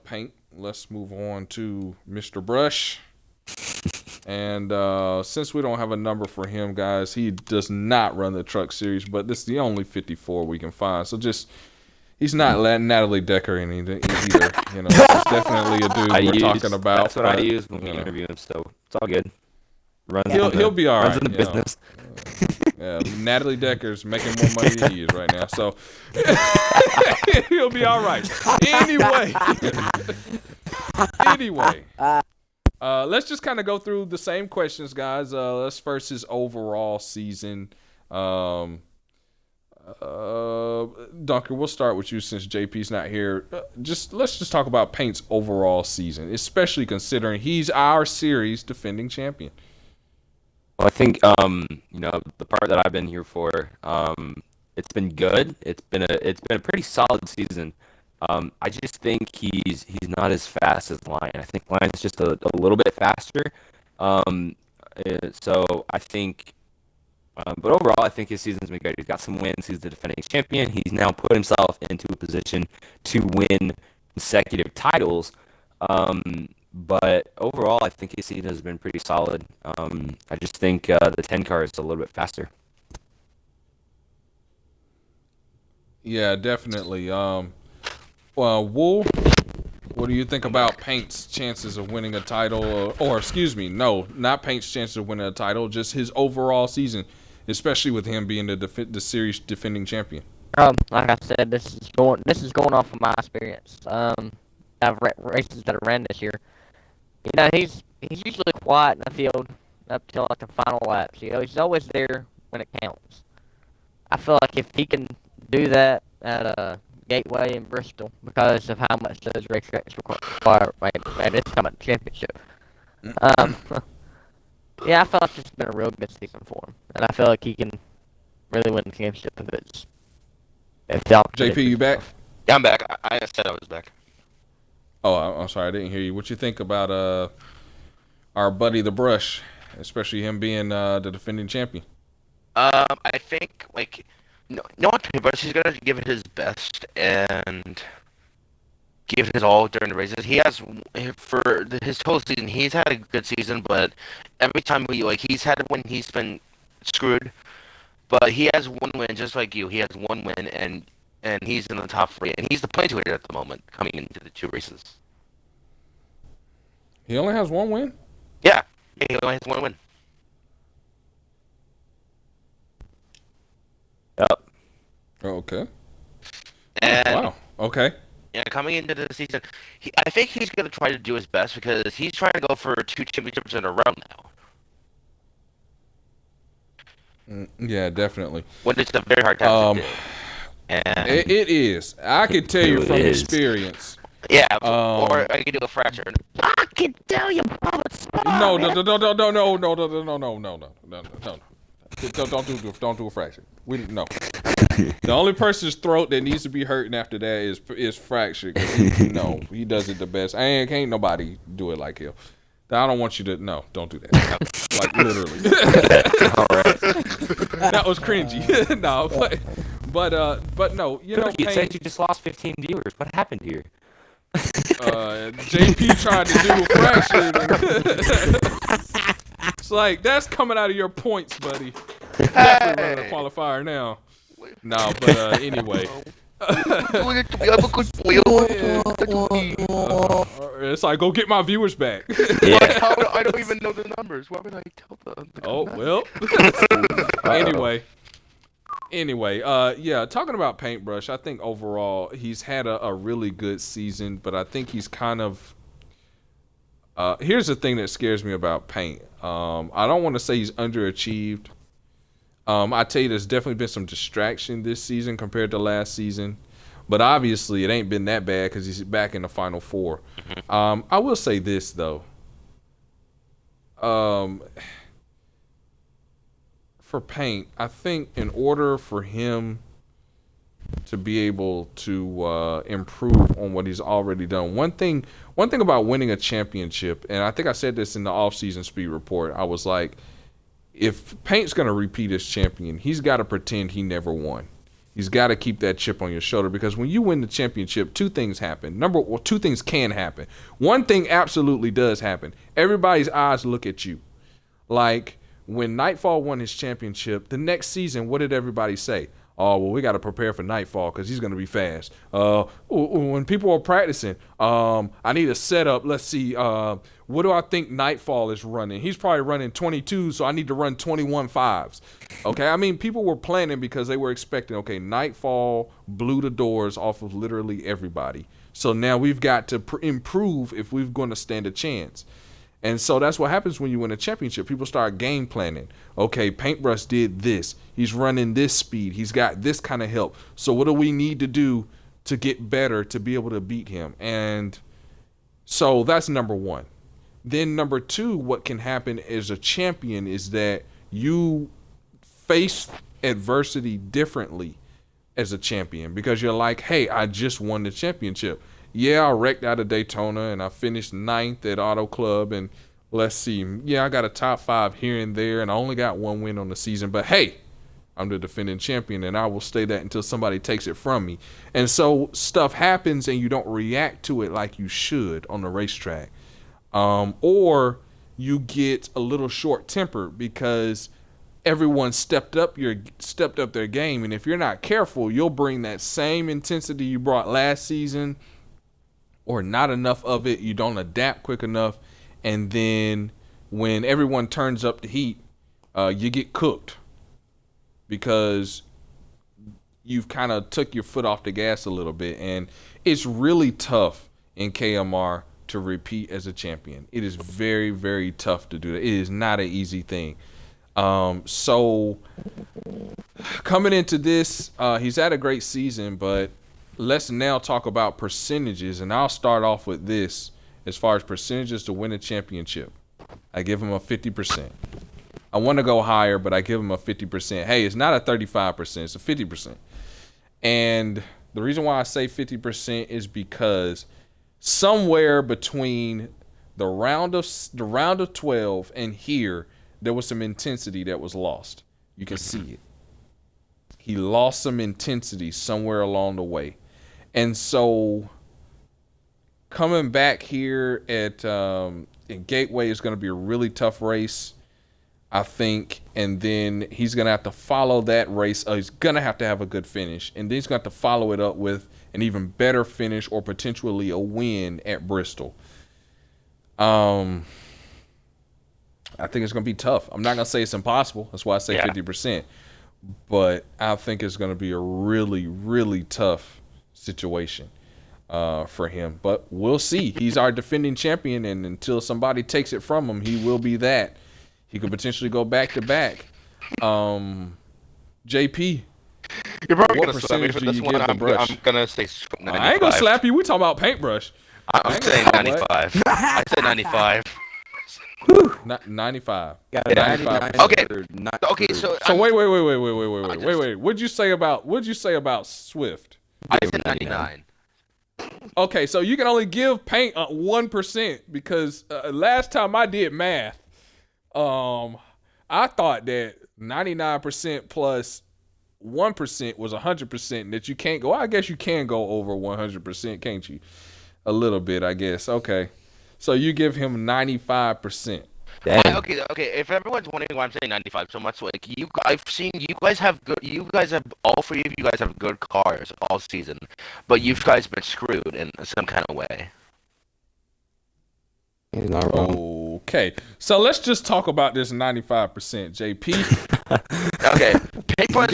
Paint. Let's move on to Mr. Brush. And since we don't have a number for him, guys, he does not run the truck series, but this is the only 54 we can find. So he's not Natalie Decker in either. It's definitely a dude talking about. That's what I use when we interview him, so it's all good. He'll be all right. Runs in the business. Yeah, Natalie Decker's making more money than he is right now, so he'll be all right. Anyway, let's just kind of go through the same questions, guys. Let's first his overall season. Duncan, we'll start with you since JP's not here. Let's just talk about Paint's overall season, especially considering he's our series defending champion. Well, I think the part that I've been here for, it's been good. It's been a pretty solid season. I just think he's not as fast as Lion. I think Lion's just a little bit faster. So I think, but overall, I think his season's been good. He's got some wins. He's the defending champion. He's now put himself into a position to win consecutive titles. But overall, I think his season has been pretty solid. I just think the 10 car is a little bit faster. Yeah, definitely. Wool, what do you think about Paint's chances of winning a title? Or excuse me, no, not Paint's chances of winning a title, just his overall season, especially with him being the series defending champion. Like I said, this is going off of my experience. I've races that I ran this year. He's usually quiet in the field up till like the final laps. He's always there when it counts. I feel like if he can do that at Gateway and Bristol, because of how much those racetracks require at this coming championship. Yeah, I feel like it's been a real good season for him, and I feel like he can really win the championship if the opportunity. JP, you back? Yeah, I'm back. I said I was back. Oh, I'm sorry, I didn't hear you. What you think about our buddy the Brush, especially him being the defending champion? I think no one can, but he's gonna give it his best and give it his all during the races. He has for his whole season. He's had a good season, but every time he's had a win, he's been screwed. But he has one win, just like you. He has one win, and he's in the top three, and he's the point leader at the moment, coming into the two races. He only has one win? Yeah, he only has one win. Yep. Oh, okay. And Wow. Okay. yeah, coming into the season, I think he's going to try to do his best because he's trying to go for 2 championships in a row now. Yeah, definitely. When it's a very hard task to do. And It is. I can tell you It from is. experience. yeah, or I could do a fracture. I can tell you, brother. No. Don't do a fraction. No. The only person's throat that needs to be hurting after that is fractured. He does it the best. Can't nobody do it like him. I don't want you to. No, don't do that. Like literally. All right. That was cringy. No, but no. You Paint, said you just lost 15 viewers. What happened here? JP tried to do a fraction. It's like that's coming out of your points, buddy. Definitely running a qualifier now. No, but anyway. It's like go get my viewers back. Yeah. I don't even know the numbers. Why would I tell them? Oh well. Anyway, yeah. Talking about Paintbrush, I think overall he's had a really good season, but I think he's kind of Here's the thing that scares me about Paint. I don't want to say he's underachieved. I tell you, there's definitely been some distraction this season compared to last season. But obviously, it ain't been that bad because he's back in the Final Four. I will say this, though. For Paint, I think in order for him to be able to improve on what he's already done, one thing about winning a championship, and I think I said this in the offseason speed report, I was like, if Paint's going to repeat as champion, he's got to pretend he never won. He's got to keep that chip on your shoulder, because when you win the championship, two things happen. Two things can happen. One thing absolutely does happen. Everybody's eyes look at you. Like when Nightfall won his championship, the next season, what did everybody say? Oh, well, we got to prepare for Nightfall because he's going to be fast. When people are practicing, I need a setup. Let's see. What do I think Nightfall is running? He's probably running 22, so I need to run 21 fives. Okay, I mean, people were planning because they were expecting, okay, Nightfall blew the doors off of literally everybody. So now we've got to improve if we're going to stand a chance. And so that's what happens when you win a championship. People start game planning. Okay, Paintbrush did this. He's running this speed. He's got this kind of help. So what do we need to do to get better to be able to beat him? And so that's number one. Then number two, what can happen as a champion is that you face adversity differently as a champion, because you're like, hey, I just won the championship. Yeah, I wrecked out of Daytona and I finished 9th at Auto Club, and let's see, yeah, I got a top 5 here and there, and I only got 1 win on the season, but hey, I'm the defending champion, and I will stay that until somebody takes it from me. And so stuff happens and you don't react to it like you should on the racetrack. Or you get a little short-tempered because everyone stepped up their game, and if you're not careful, you'll bring that same intensity you brought last season, or not enough of it. You don't adapt quick enough, and then when everyone turns up the heat, you get cooked because you've kind of took your foot off the gas a little bit. And it's really tough in KMR to repeat as a champion. It is very, very tough to do that. It is not an easy thing. So coming into this, he's had a great season, but let's now talk about percentages, and I'll start off with this. As far as percentages to win a championship, I give him a 50%. I want to go higher, but I give him a 50%. Hey, it's not a 35%, it's a 50%. And the reason why I say 50% is because somewhere between the round of 12 and here, there was some intensity that was lost. You can see it. He lost some intensity somewhere along the way. And so coming back here at Gateway is going to be a really tough race, I think. And then he's going to have to follow that race. He's going to have a good finish. And then he's going to have to follow it up with an even better finish or potentially a win at Bristol. I think it's going to be tough. I'm not going to say it's impossible. That's why I say 50%. But I think it's going to be a really, really tough situation for him. But we'll see. He's our defending champion, and until somebody takes it from him, he will be that. He could potentially go back-to-back. JP, you're probably what going to slap me percentage for do this you one. give the I'm brush? going to say 95. I ain't going to slap you. We talking about Paintbrush. I'm saying 95. I said 95. 95. Yeah, 95%. Okay, so Wait. What'd you say about Swift? I said 99. Okay, so you can only give Paint 1% because last time I did math, I thought that 99% plus 1% was 100%, and that you can't go. I guess you can go over 100%, can't you? A little bit, I guess. Okay, so you give him 95%. Okay. If everyone's wondering why I'm saying 95 so much, like I've seen you guys have all 3 of you guys have good cars all season, but you guys been screwed in some kind of way. He's not wrong. Okay, so let's just talk about this 95%, JP. Okay, Paintbrush,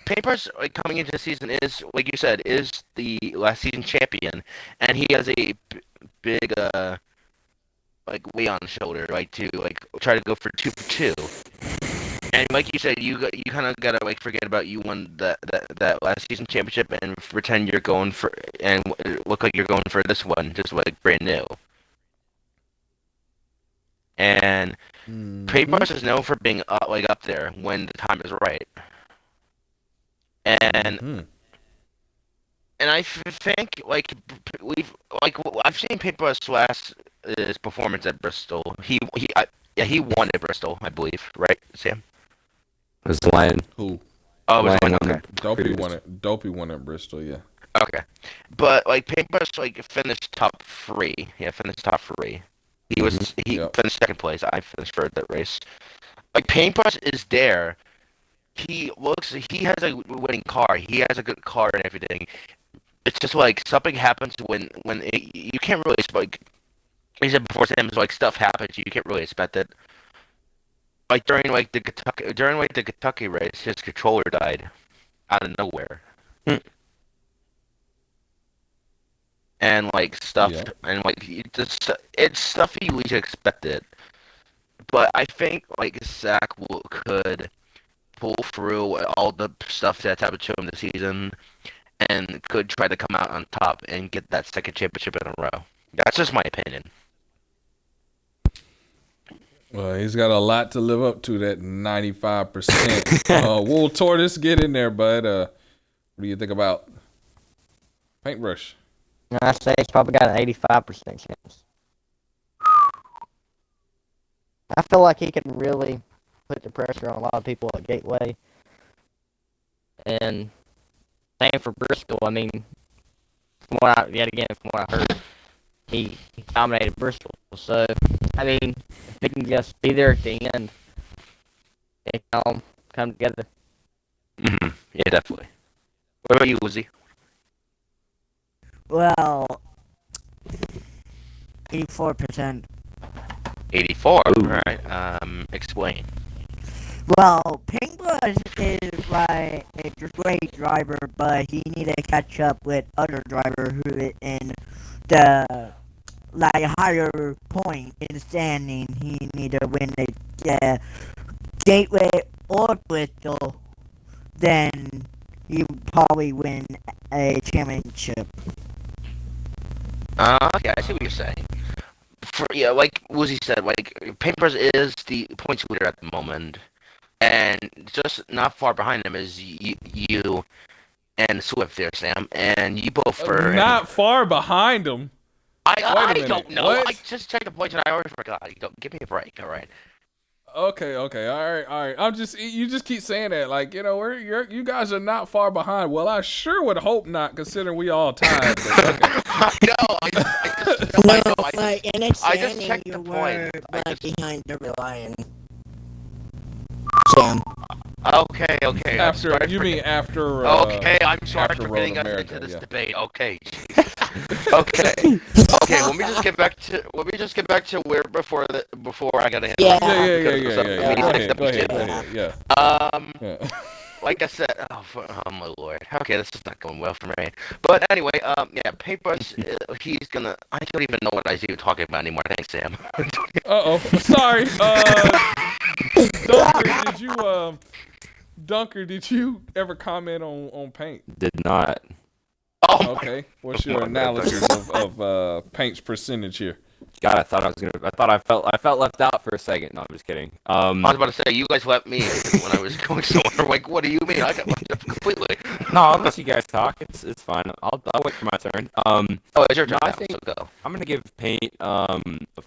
Paintbrush coming into the season is, like you said, is the last season champion, and he has a big like weight on the shoulder, like to like try to go for 2 for 2. And like you said, you kind of gotta like forget about you won that last season championship and pretend you're going for and look like you're going for this one, just like brand new. And Paintbrush is known for being up there when the time is right. And and I think like I've seen Paintbrush last his performance at Bristol. He won at Bristol, I believe, right, Sam? It was Lion. Who? Oh, it was Lion. Okay. Dopey won at Bristol, yeah. Okay, but like Paintbrush like finished top 3. Yeah, finished top 3. He finished second place. I finished third that race. Like Paintbrush is there. He has a winning car. He has a good car and everything. It's just like something happens when you can't really like he said before Sam, like stuff happens you can't really expect it. Like during the Kentucky race, his controller died out of nowhere. And like stuff and like it's stuff you least expected. But I think like Zach could pull through all the stuff that's happened to him this season and could try to come out on top and get that second championship in a row. That's just my opinion. Well, he's got a lot to live up to, that 95%. Wool Tortoise, get in there, bud. What do you think about Paintbrush? I say he's probably got an 85% chance. I feel like he can really put the pressure on a lot of people at Gateway. And same for Bristol. I mean, from what I heard, he dominated Bristol. So, I mean, if he can just be there at the end, it can all come together. Mm-hmm. Yeah, definitely. What about you, Uzi? Well, 84%. 84. Alright. Explain. Well, Paintbrush is like a great driver, but he need to catch up with other drivers who are in the higher point in the standing. He need to win the Gateway or Bristol, then he probably win a championship. Okay, I see what you're saying. Like Woozy said, like Paintbrush is the points leader at the moment, and just not far behind him is you and Swift there, Sam, and you both are not far behind him. I don't know. What? I just checked the points and I already forgot. Don't give me a break, all right? Okay, all right. You just keep saying that, like, you know, you guys are not far behind. Well, I sure would hope not, considering we all tied. But okay. I just checked the point. Behind the Reliant. Sam. Okay. After after? Okay, I'm sorry for getting us into this debate. Okay. Okay. Let me just get back to where before I got to handle. Yeah. Go ahead. Yeah. Like I said, oh my lord. Okay, this is not going well for me. But anyway, Paintbrush, he's gonna. I don't even know what I was even talking about anymore. Thanks, Sam. Sorry. Dunker, did you ever comment on Paint? Did not. Oh. Okay. What's your analysis of Paint's percentage here? God, I thought I felt left out for a second. No, I'm just kidding. I was about to say you guys left me when I was going somewhere. Like, what do you mean? I got left up completely. No, I'll let you guys talk. It's fine. I'll wait for my turn. It's your turn. I think go. I'm gonna give Paint a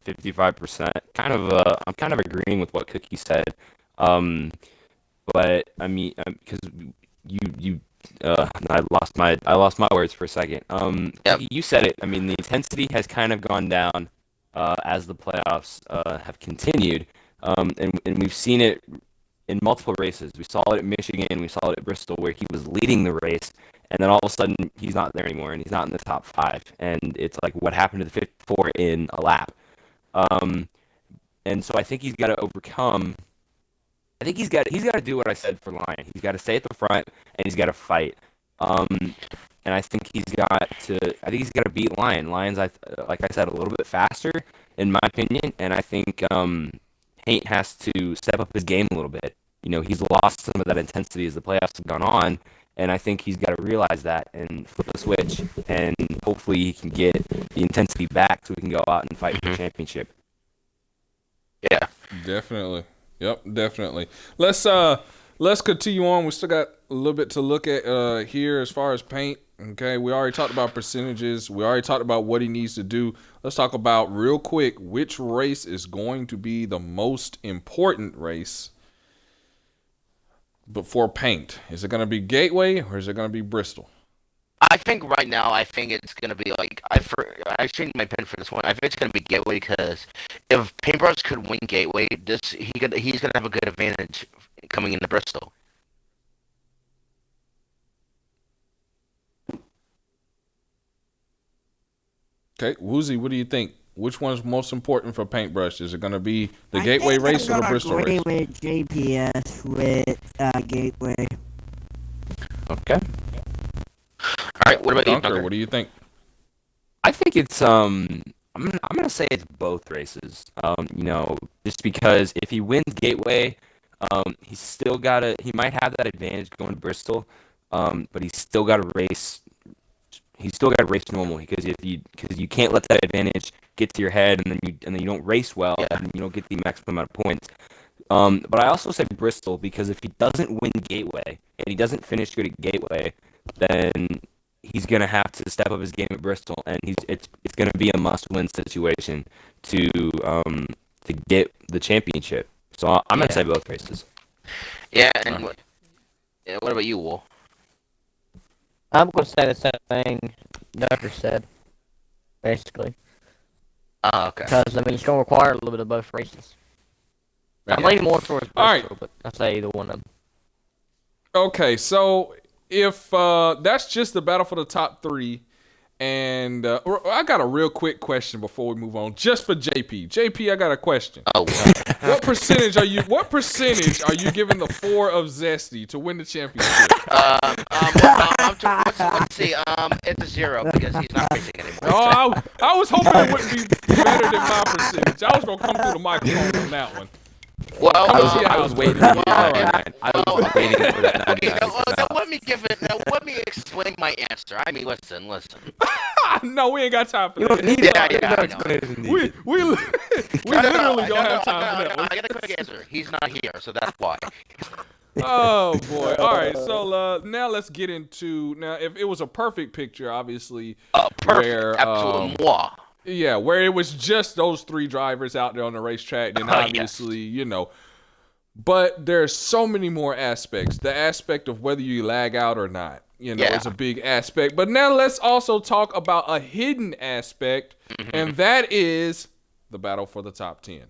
55%. I'm kind of agreeing with what Cookie said. But I mean, because I lost my words for a second. You said it. I mean, the intensity has kind of gone down as the playoffs have continued, and we've seen it in multiple races. We saw it at Michigan, we saw it at Bristol, where he was leading the race, and then all of a sudden he's not there anymore, and he's not in the top 5, and it's like, what happened to the 54 in a lap? And so I think he's got to overcome. I think he's got to do what I said for Lion. He's got to stay at the front, and he's got to fight. and I think he's got to beat Lyon. Lyon's, like I said, a little bit faster in my opinion, and I think Paint has to step up his game a little bit. He's lost some of that intensity as the playoffs have gone on, and I think he's got to realize that and flip the switch, and hopefully he can get the intensity back so he can go out and fight for the championship. Yeah. Definitely. Yep, definitely. Let's continue on. We still got a little bit to look at here as far as Paint. Okay, we already talked about percentages. We already talked about what he needs to do. Let's talk about real quick which race is going to be the most important race before Paint. Is it going to be Gateway or is it going to be Bristol? I think right now, it's going to be like, I changed my opinion for this one. I think it's going to be Gateway because if Paintbrush could win Gateway, he's going to have a good advantage coming into Bristol. Okay, Woozy, what do you think? Which one's most important for Paintbrush? Is it going to be the Gateway race or the Bristol race? I with JPS with Gateway. Okay. All right, what about you, Dunker? What do you think? I think it's I'm gonna say it's both races. Just because if he wins Gateway, he might have that advantage going to Bristol, but he's still got to race. He's still got to race normal because you can't let that advantage get to your head and then you don't race well and you don't get the maximum amount of points. But I also said Bristol because if he doesn't win Gateway and he doesn't finish good at Gateway, then he's gonna have to step up his game at Bristol, and it's gonna be a must-win situation to get the championship. So I'm gonna say both races. Yeah, and what about you, Will? I'm going to say the same thing Ducker said, basically. Okay. Because, it's going to require a little bit of both races. I'm leaning more towards Bristol, but I say either one of them. Okay, so if that's just the battle for the top three, and I got a real quick question before we move on, just for JP. JP, I got a question. Oh, What percentage are you giving the 4 of Zesty to win the championship? let's see. It's a 0 because he's not racing anymore. Oh, I was hoping it wouldn't be better than my percentage. I was gonna come through the microphone on that one. Well, I was waiting. I was waiting for that. Now let me explain my answer. Listen. No, we ain't got time for that. We literally don't have time for that one. I got a quick answer. He's not here, so that's why. Oh boy! All right, so now let's get into if it was a perfect picture, obviously, perfect, absolute moi. Yeah, where it was just those 3 drivers out there on the racetrack, then obviously, but there's so many more aspects. The aspect of whether you lag out or not, is a big aspect. But now let's also talk about a hidden aspect, and that is the battle for the top 10.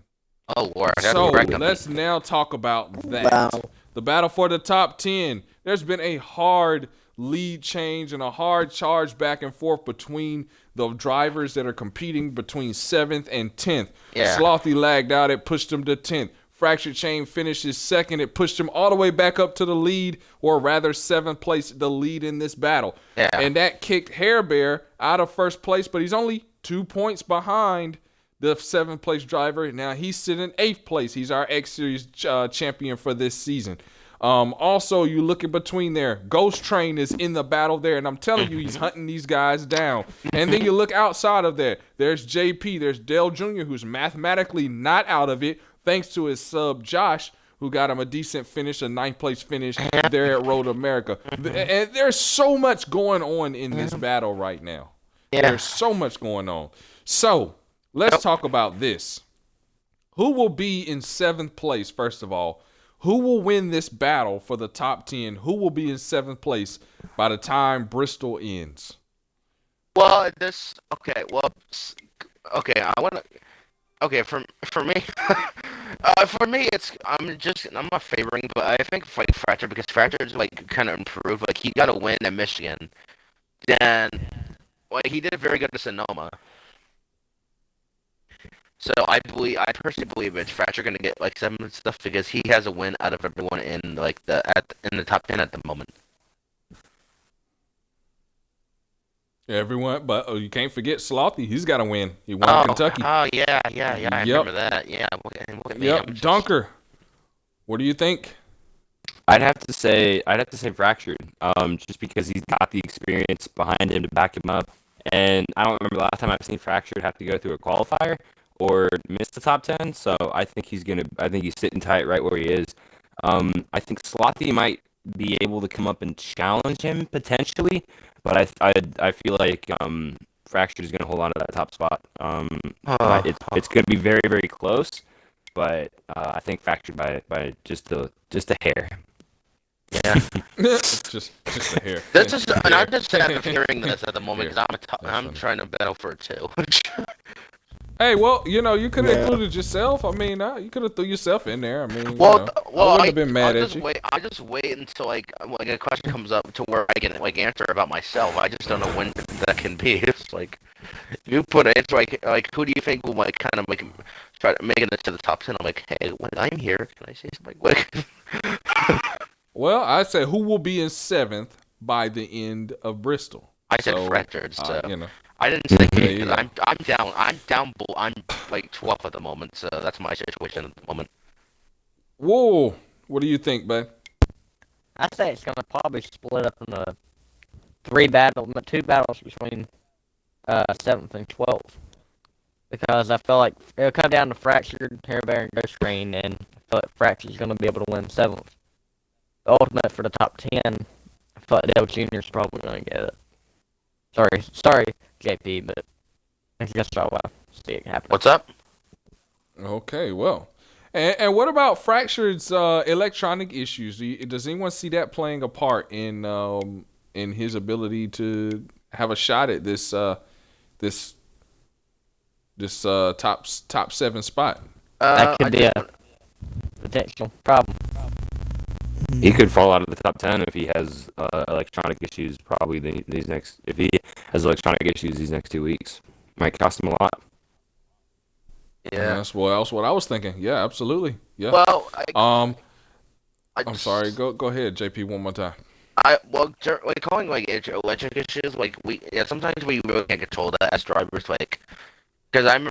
Oh, Lord. So let's now talk about that. Wow. The battle for the top 10. There's been a hard lead change and a hard charge back and forth between the drivers that are competing between 7th and 10th. Yeah. Slothy lagged out. It pushed him to 10th. Fractured Chain finishes 2nd. It pushed him all the way back up to the lead, or rather 7th place, the lead in this battle. Yeah. And that kicked Hair Bear out of 1st place, but he's only 2 points behind the 7th place driver. Now he's sitting in 8th place. He's our X Series champion for this season. Also, you look in between there, Ghost Train is in the battle there, and I'm telling you, he's hunting these guys down. And then you look outside of there, there's JP, there's Dale Jr., who's mathematically not out of it, thanks to his sub Josh, who got him a decent finish, a 9th place finish there at Road America. And there's so much going on in this battle right now. Yeah. There's so much going on. So let's talk about this. Who will be in 7th place, first of all? Who will win this battle for the top 10? Who will be in 7th place by the time Bristol ends? Well, for me, I'm not favoring, but I think Fracture, because Fracture's kind of improved. He got a win at Michigan, then he did very good at Sonoma. So I personally believe it's Fracture gonna get 7 stuff because he has a win out of everyone in the top 10 at the moment. Everyone, but you can't forget Slothy. He's got to win. He won Kentucky. Oh, yeah. I remember that. Yeah, look at me. Yep. Dunker, what do you think? I'd have to say Fractured. Just because he's got the experience behind him to back him up, and I don't remember the last time I've seen Fractured have to go through a qualifier or miss the top 10. So I think he's sitting tight right where he is. I think Slothy might be able to come up and challenge him potentially, but I feel like Fractured is going to hold on to that top spot. It's going to be very, very close, but I think Fractured by just a hair. Yeah. just a hair. That's just, and I'm just sad of hearing this at the moment because I'm trying to battle for it too. Hey, well, you could have included yourself. I mean, you could have threw yourself in there. I mean, I wouldn't have been mad at you. I just wait until like a question comes up to where I can answer about myself. I just don't know when that can be. It's like you put an answer like who do you think will kind of try to make it to the top 10? I'm like, hey, when I'm here, can I say something quick? Well, I say who will be in 7th by the end of Bristol. I said Fractured, so I didn't say because I'm down. I'm like 12th at the moment, so that's my situation at the moment. Whoa, what do you think, bud? I say it's gonna probably split up into two battles between 7th and 12th, because I feel like it'll come down to Fractured, Hair Bear, and Ghost Green, and I feel like Fractured's gonna be able to win 7th. The ultimate for the top 10, I feel like Dale Jr.'s probably gonna get it. Sorry, JP, but that's just how I see it happen. What's up? Okay, well, and what about Fractured's electronic issues? Does anyone see that playing a part in his ability to have a shot at this top 7 spot? That could be a potential problem. He could fall out of the top 10 if he has electronic issues. Probably if he has electronic issues these next 2 weeks, might cost him a lot. Yeah, that's what I was thinking. Yeah, absolutely. Yeah. Well, I'm sorry. Go ahead, JP, one more time. Calling electric issues, sometimes we really can't control that as drivers, because I'm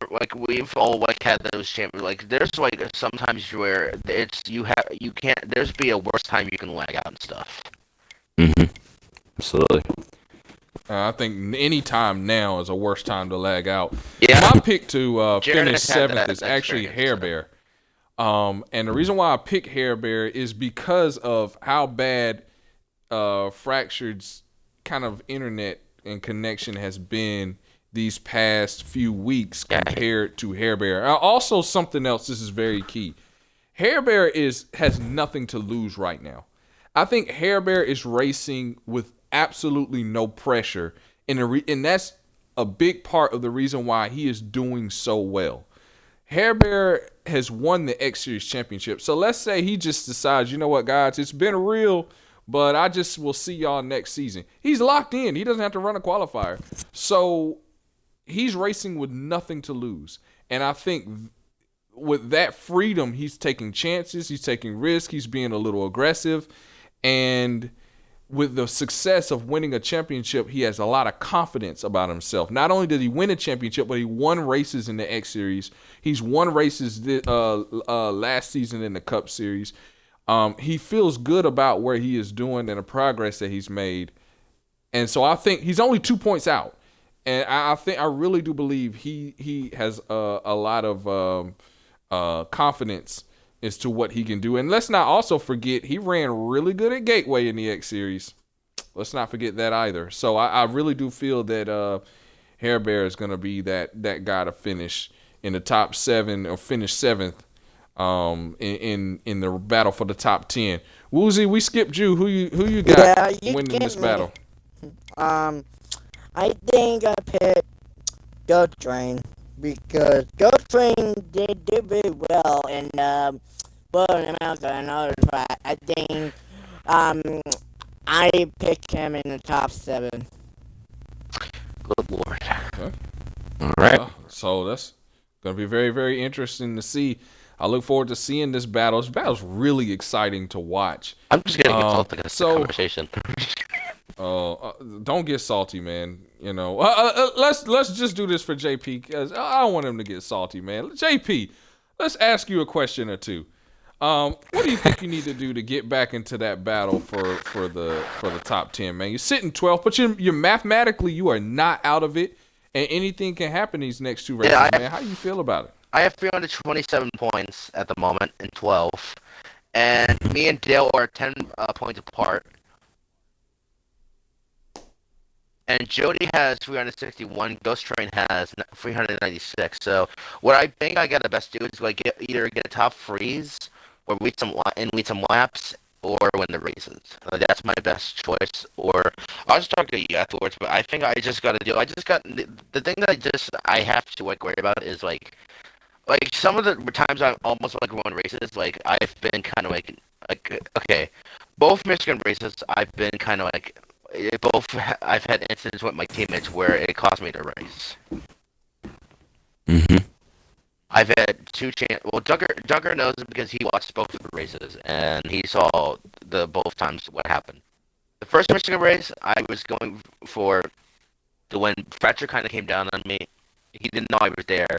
we've all had those there's sometimes where you can't there's be a worse time you can lag out and stuff. Absolutely. I think any time now is a worse time to lag out. Yeah. My pick to finish 7th is actually Hair Bear. And the reason why I pick Hair Bear is because of how bad Fractured's kind of internet and connection has been these past few weeks compared to Hair Bear. Also, something else, this is very key. Hair Bear has nothing to lose right now. I think Hair Bear is racing with absolutely no pressure, and that's a big part of the reason why he is doing so well. Hair Bear has won the X Series championship, so let's say he just decides, you know what, guys, it's been real, but I just will see y'all next season. He's locked in. He doesn't have to run a qualifier. So he's racing with nothing to lose. And I think with that freedom, he's taking chances, he's taking risks, he's being a little aggressive. And with the success of winning a championship, he has a lot of confidence about himself. Not only did he win a championship, but he won races in the X Series. He's won races last season in the Cup Series. He feels good about where he is doing and the progress that he's made. And so I think he's only 2 points out. And I really do believe he has a lot of confidence as to what he can do. And let's not also forget, he ran really good at Gateway in the X Series. Let's not forget that either. So I really do feel that Hair Bear is going to be that guy to finish in the top 7 or finish 7th in the battle for the top 10. Woozy, we skipped you. Who you got winning this battle? I think I picked Ghost Train because Ghost Train did really well in World America and other track. I think I picked him in the top 7. Good lord. Okay. All right. So that's going to be very, very interesting to see. I look forward to seeing this battle. This battle's really exciting to watch. I'm just going to get to the conversation. Don't get salty, man. You know, let's just do this for JP because I don't want him to get salty, man. JP, let's ask you a question or two. What do you think you need to do to get back into that battle for the top 10, man? You're sitting 12th, but you're mathematically you are not out of it, and anything can happen these next two races, man. How do you feel about it? I have 327 points at the moment in 12, and me and Dale are 10 points apart. And Jody has 361. Ghost Train has 396. So what I think I got the best do is like either get a top freeze or lead some laps or win the races. That's my best choice. Or I'll just talk to you afterwards. But I think I just got to do. I just got the thing that I have to like worry about is like some of the times I almost like won races. Like I've been kind of like okay, both Michigan races I've been kind of like. I've had incidents with my teammates where it cost me the race. Mm-hmm. I've had two chances. Well, Duggar knows it because he watched both of the races and he saw the both times what happened. The first Michigan race, I was going for the win. Fletcher kind of came down on me. He didn't know I was there,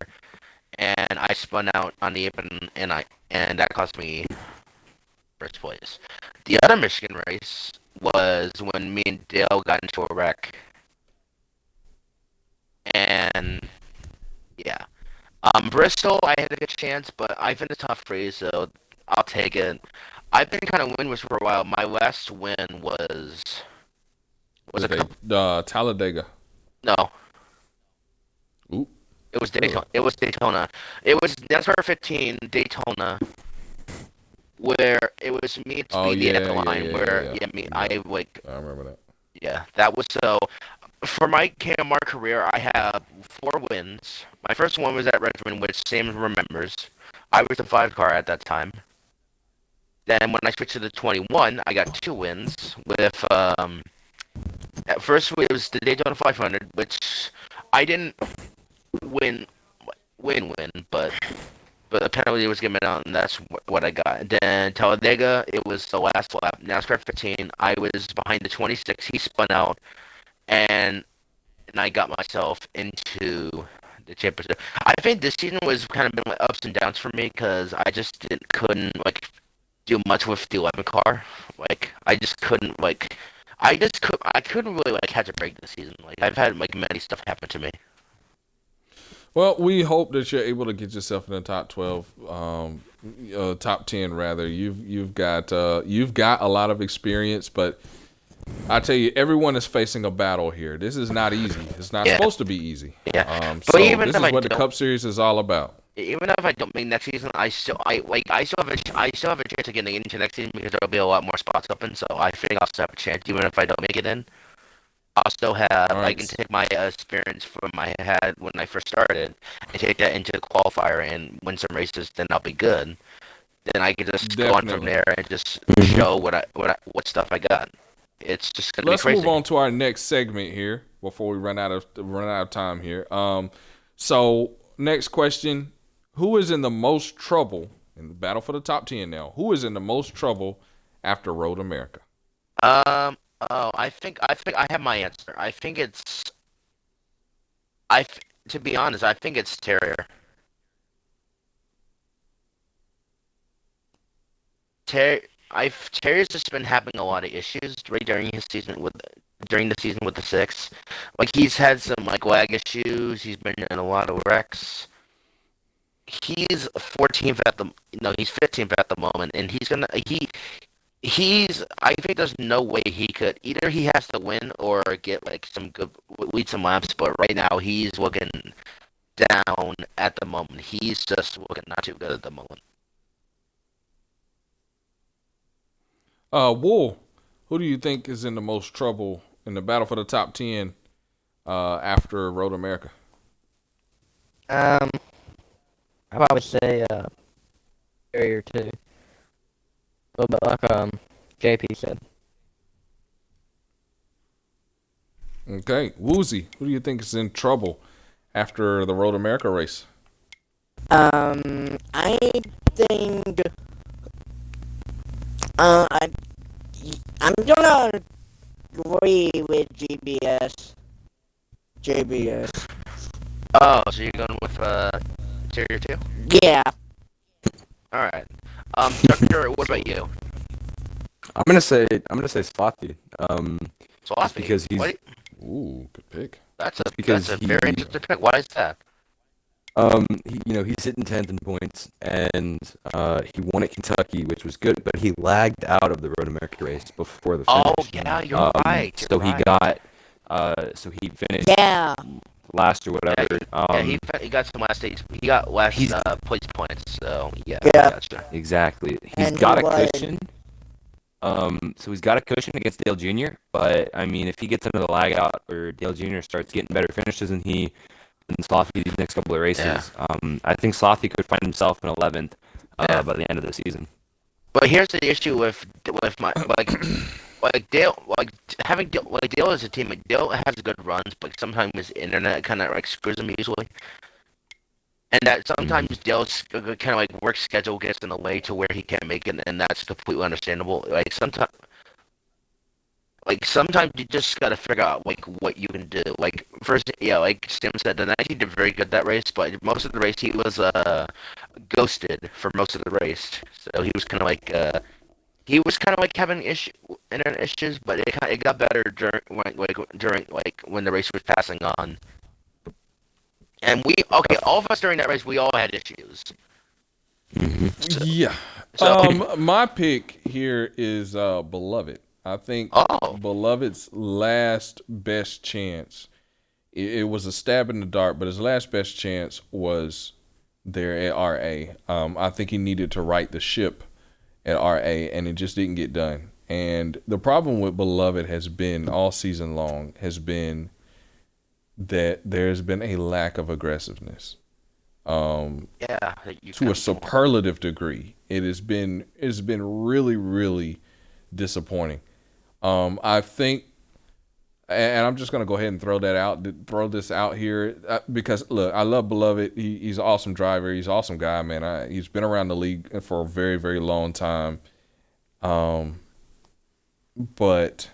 and I spun out on the apron, and that cost me first place. The other Michigan race was when me and Dale got into a wreck. And yeah. Bristol, I had a good chance, but I finished top three, so I'll take it. I've been kind of winless for a while. My last win was Talladega. No. Ooh. It was Daytona. It was Daytona. It was NASCAR 15 Daytona, where it was me and Speedy at the line. I remember that. Yeah, that was so. For my KMR career, I have 4 wins. My first one was at Redmond, which Sam remembers. I was the 5 car at that time. Then when I switched to the 21, I got 2 wins with at first it was the Daytona 500, which I didn't win, but a penalty was given out, and that's what I got. Then Talladega, it was the last lap. NASCAR 15, I was behind the 26. He spun out, and I got myself into the championship. I think this season was kind of been like ups and downs for me because I just couldn't like do much with the 11 car. Like I couldn't really like catch a break this season. Like I've had like many stuff happen to me. Well, we hope that you're able to get yourself in the top 12, top 10 rather. You've got a lot of experience, but I tell you, everyone is facing a battle here. This is not easy. It's not supposed to be easy. Yeah. So this is what the Cup Series is all about. Even if I don't make next season, I still have a chance of getting into next season because there'll be a lot more spots open. So I think I'll still have a chance, even if I don't make it in. I'll still have I can take my experience from I had when I first started and take that into the qualifier and win some races. Then I'll be good. Then I can just go on from there and just show what stuff I got. It's just gonna be crazy. Let's move on to our next segment here before we run out of time here. So next question: who is in the most trouble in the battle for the top 10 now? Who is in the most trouble after Road America? I think I have my answer. I think it's to be honest, I think it's Terrier. Terrier's just been having a lot of issues during the season with the 6. Like he's had some like lag issues. He's been in a lot of wrecks. He's 14th he's 15th at the moment, and I think there's no way he could. Either he has to win or get like lead some laps. But right now he's looking down at the moment. He's just looking not too good at the moment. Wool, who do you think is in the most trouble in the battle for the top 10 after Road America? I probably say Carrier too. A little bit like JP said. Okay, Woozy, who do you think is in trouble after the Road America race? I think I'm gonna agree with JBS. Oh, so you're going with Terrier 2? Yeah. All right. Tucker, what about you? I'm gonna say Slothy. Philosophy. Because he's What? Ooh, good pick. That's because a he- very interesting pick. Why is that? he's hitting 10th in points, and he won at Kentucky, which was good, but he lagged out of the Road America race before the finish. Oh yeah, you're right. So he finished Yeah. last or whatever. He got some last days. He got last He's- place points. So yeah. Yeah. Gotcha. Exactly. He's And got he a was- cushion. So he's got a cushion against Dale Jr., but I mean, if he gets into the lag out or Dale Jr. starts getting better finishes than Slothy these next couple of races, I think Slothy could find himself in 11th by the end of the season. But here's the issue with my Dale, Dale as a team. Like, Dale has good runs, but sometimes his internet kind of like screws him usually. And that sometimes Dale's kind of like work schedule gets in the way to where he can't make it, and that's completely understandable. Sometimes you just gotta figure out like what you can do. Like first, like Sam said, the 19 did very good that race, but most of the race he was ghosted for most of the race. So he was kind of like having internet issues, but it got better during when the race was passing on. And all of us during that race, we all had issues. Yeah. So- My pick here is Beloved. I think Beloved's last best chance. It was a stab in the dark, but his last best chance was there at RA. I think he needed to right the ship at RA, and it just didn't get done. And the problem with Beloved has been all season long has been that there's been a lack of aggressiveness. To a superlative degree. It has been really, really disappointing. I think, and I'm just gonna go ahead and throw this out here because look, I love Beloved. He's an awesome driver. He's an awesome guy, man. He's been around the league for a very, very long time. But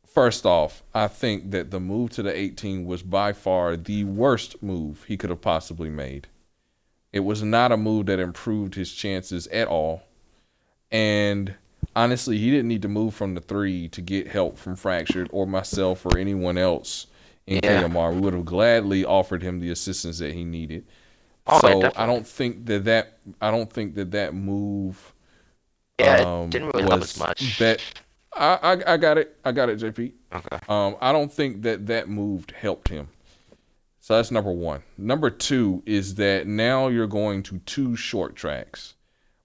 first off, I think that the move to the 18 was by far the worst move he could have possibly made. It was not a move that improved his chances at all. And honestly, he didn't need to move from the 3 to get help from Fractured or myself or anyone else in KMR. We would have gladly offered him the assistance that he needed. I don't think that move didn't really help as much. I got it, JP. Okay. I don't think that move helped him. So that's number one. Number two is that now you're going to 2 short tracks.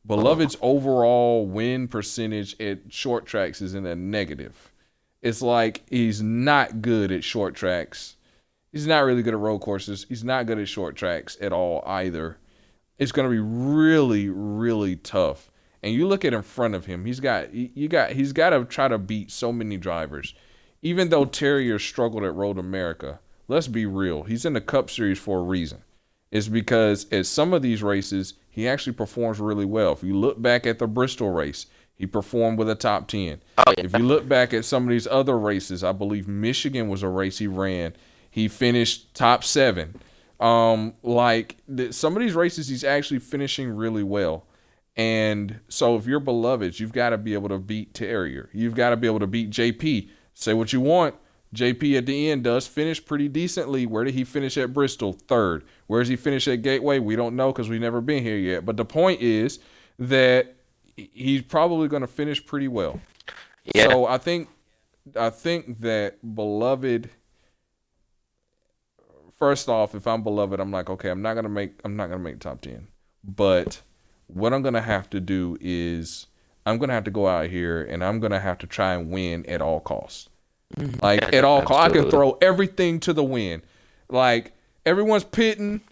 Beloved's overall win percentage at short tracks is in a negative. It's like he's not good at short tracks. He's not really good at road courses. He's not good at short tracks at all either. It's going to be really, really tough. And you look at in front of him, he's got to try to beat so many drivers. Even though Terrier struggled at Road America, let's be real. He's in the Cup Series for a reason. It's because at some of these races, he actually performs really well. If you look back at the Bristol race, he performed with a top 10. If you look back at some of these other races, I believe Michigan was a race he ran. He finished top 7. Some of these races, he's actually finishing really well. And so if you're Beloved, you've got to be able to beat Terrier. You've got to be able to beat JP. Say what you want. JP at the end does finish pretty decently. Where did he finish at Bristol? 3rd. Where does he finish at Gateway? We don't know because we've never been here yet. But the point is that he's probably going to finish pretty well. Yeah. So I think that Beloved. First off, if I'm Beloved, I'm like, okay, I'm not gonna make top 10. But what I'm gonna have to do is I'm gonna have to go out here and I'm gonna have to try and win at all costs. At all costs, I can throw everything to the wind. Like everyone's pitting,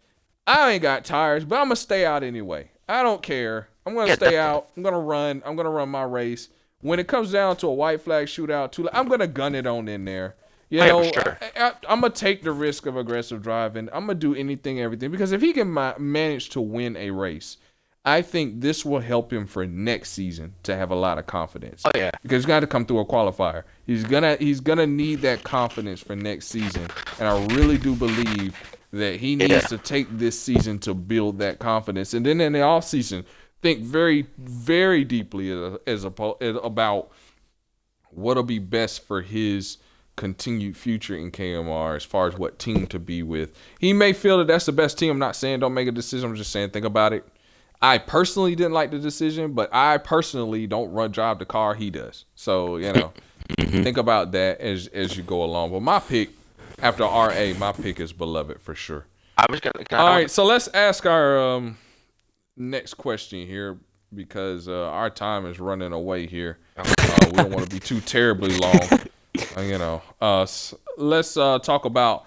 I ain't got tires, but I'm gonna stay out anyway. I don't care. I'm gonna stay out. I'm gonna run my race. When it comes down to a white flag shootout, I'm gonna gun it on in there. I'm gonna take the risk of aggressive driving. I'm gonna do everything, because if he can manage to win a race, I think this will help him for next season to have a lot of confidence. Oh yeah. Because he's got to come through a qualifier. He's gonna need that confidence for next season, and I really do believe that he needs to take this season to build that confidence, and then in the off season, think very, very deeply about what'll be best for his continued future in KMR as far as what team to be with. He may feel that that's the best team. I'm not saying don't make a decision. I'm just saying think about it. I personally didn't like the decision, but I personally don't drive the car he does. So, think about that as you go along. But my pick, after RA, my pick is Beloved for sure. I was gonna. All right, so let's ask our next question here because our time is running away here. We don't want to be too terribly long. Let's talk about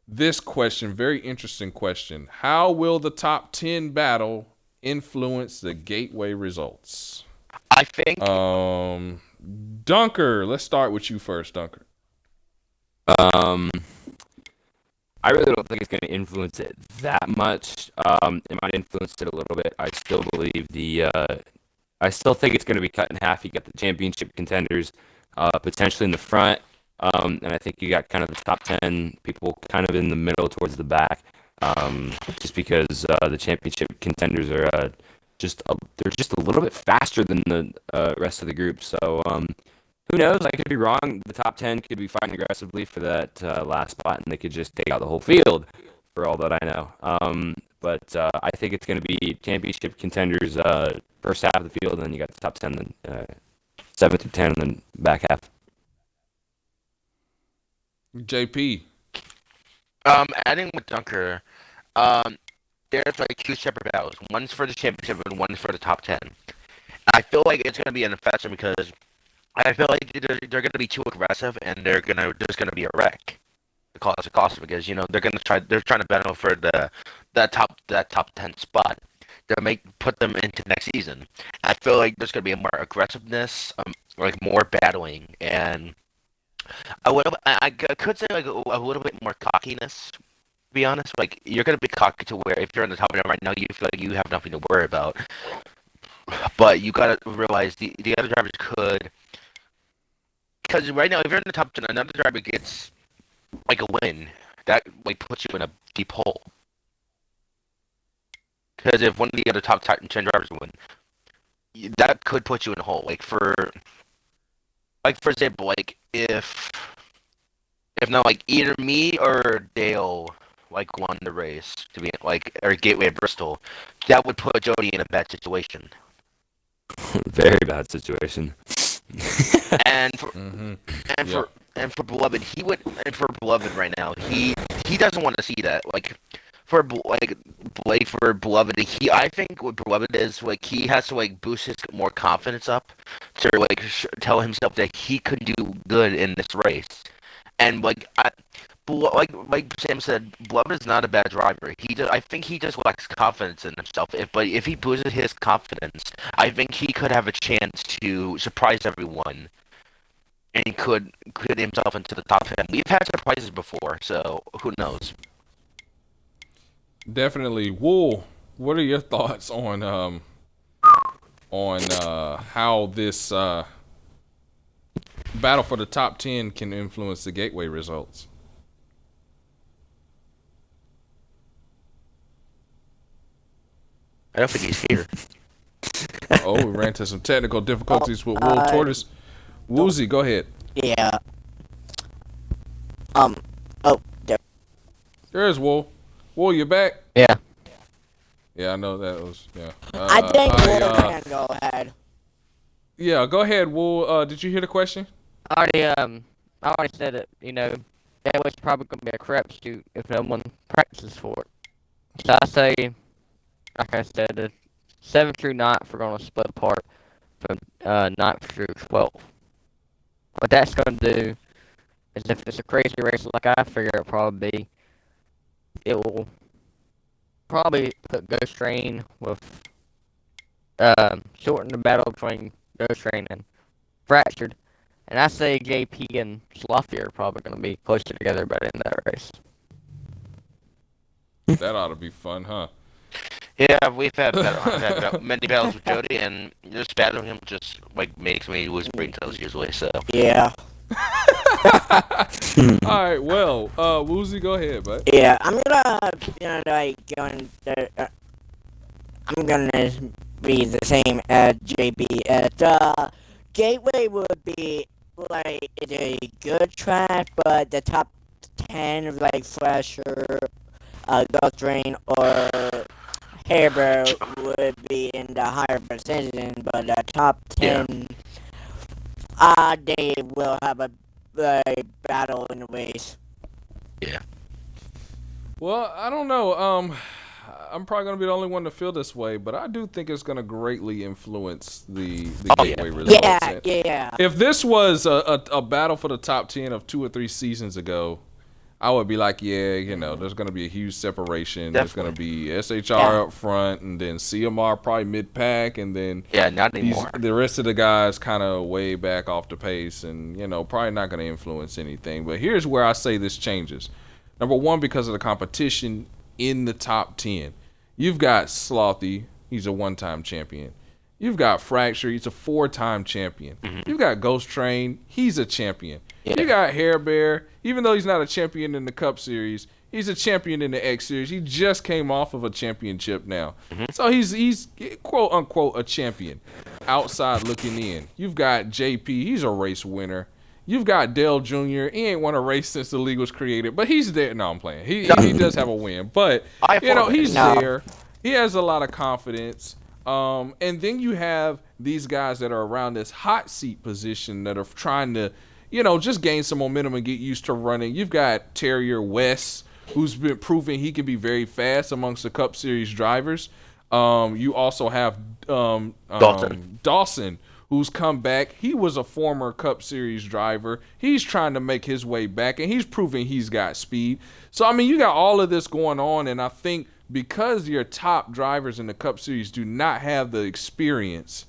this question. Very interesting question. How will the top 10 battle influence the gateway results? I think. Dunker, let's start with you first, Dunker. I really don't think it's going to influence it that much. It might influence it a little bit. I still believe I still think it's going to be cut in half. You got the championship contenders potentially in the front, and I think you got kind of the top 10 people kind of in the middle towards the back. Just because the championship contenders are they're just a little bit faster than the rest of the group. So who knows? I could be wrong. The top 10 could be fighting aggressively for that last spot, and they could just take out the whole field for all that I know. But I think it's going to be championship contenders first half of the field, and then you got the top 10, then 7 through 10, and then back half. JP. Adding with Dunker, there's like two separate battles. One's for the championship and one's for the top 10. I feel like it's gonna be an infection because I feel like they're gonna be too aggressive and there's gonna be a wreck to cause a cost because they're trying to battle for that top 10 spot to put them into next season. I feel like there's gonna be more aggressiveness, like more battling, and I could say like a little bit more cockiness. To be honest, like you're gonna be cocky to where if you're in the top 10 right now, you feel like you have nothing to worry about. But you gotta realize the other drivers could, because right now if you're in the top 10, another driver gets like a win, that like puts you in a deep hole. Because if one of the other top 10 drivers win, that could put you in a hole. Like for example, like if not like either me or Dale like won the race to be like or Gateway at Bristol, that would put Jody in a bad situation. Very bad situation. And for Beloved, for Beloved right now, he doesn't want to see that. Like for Beloved, I think what Beloved is like he has to like boost his more confidence up to like tell himself that he could do good in this race. And like Sam said, Beloved is not a bad driver. I think he just lacks confidence in himself. But if he boosted his confidence, I think he could have a chance to surprise everyone, and he could get himself into the top 10. We've had surprises before, so who knows? Definitely. Wool, what are your thoughts on how this battle for the top 10 can influence the Gateway results? I don't think he's here. We ran into some technical difficulties with Wool Tortoise. Woozy, go ahead. Yeah. There. There's Wool. Wool, you back? Yeah. Yeah, I know that was, yeah. I think Wool can go ahead. Yeah, go ahead, Wool. Did you hear the question? I already said it. That was probably gonna be a crapshoot if no one practices for it. So I say, like I said, the 7th through 9th are gonna split apart from 9th through 12th. What that's gonna do is if it's a crazy race like I figure it'll probably be, it will probably put Ghost Train with shorten the battle between Ghost Train and Fractured. And I say JP and Sloppy are probably going to be closer together by the end of that race. That ought to be fun, huh? Yeah, I've had many battles with Jody, and just battling him just like makes me lose brain cells usually. So Yeah. All right, well, Woozy, go ahead, bud. Yeah, I'm gonna, I'm gonna be the same as JB. Gateway would be like it's a good track, but the top 10 of like Flasher, Ghost Rain, or Hairborough would be in the higher percentage, but the top 10, they will have a battle in the race. yeah, Well, I don't know. I'm probably gonna be the only one to feel this way, but I do think it's gonna greatly influence the gateway results. Yeah. If this was a battle for the top 10 of 2 or 3 seasons ago, I would be like, yeah, there's going to be a huge separation. Definitely. There's going to be SHR up front, and then CMR probably mid-pack, and then not anymore. the rest of the guys kind of way back off the pace and, probably not going to influence anything. But here's where I say this changes. Number one, because of the competition in the top 10. You've got Slothy. He's a one-time champion. You've got Fracture. He's a 4-time champion. Mm-hmm. You've got Ghost Train. He's a champion. Yeah. You got Hair Bear. Even though he's not a champion in the Cup Series, he's a champion in the X Series. He just came off of a championship now. Mm-hmm. So he's quote-unquote a champion outside looking in. You've got JP. He's a race winner. You've got Dale Jr. He ain't won a race since the league was created, but he's there. No, I'm playing. He does have a win, but he's there. He has a lot of confidence. And then you have these guys that are around this hot seat position that are trying to, just gain some momentum and get used to running. You've got Terrier West, who's been proving he can be very fast amongst the Cup Series drivers. You also have Dawson, who's come back. He was a former Cup Series driver. He's trying to make his way back, and he's proving he's got speed. So, you got all of this going on, and I think because your top drivers in the Cup Series do not have the experience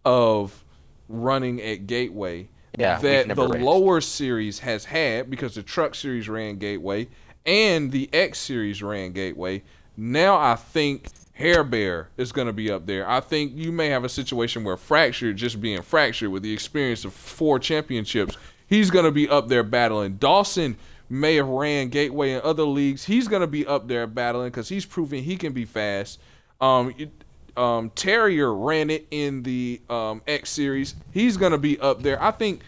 of running at Gateway that the lower series has had, because the Truck Series ran Gateway and the X Series ran Gateway, now I think Hair Bear is going to be up there. I think you may have a situation where Fracture, just being Fracture with the experience of 4 championships, he's going to be up there battling. Dawson may have ran Gateway in other leagues. He's going to be up there battling because he's proving he can be fast. Terrier ran it in the X Series. He's going to be up there. I think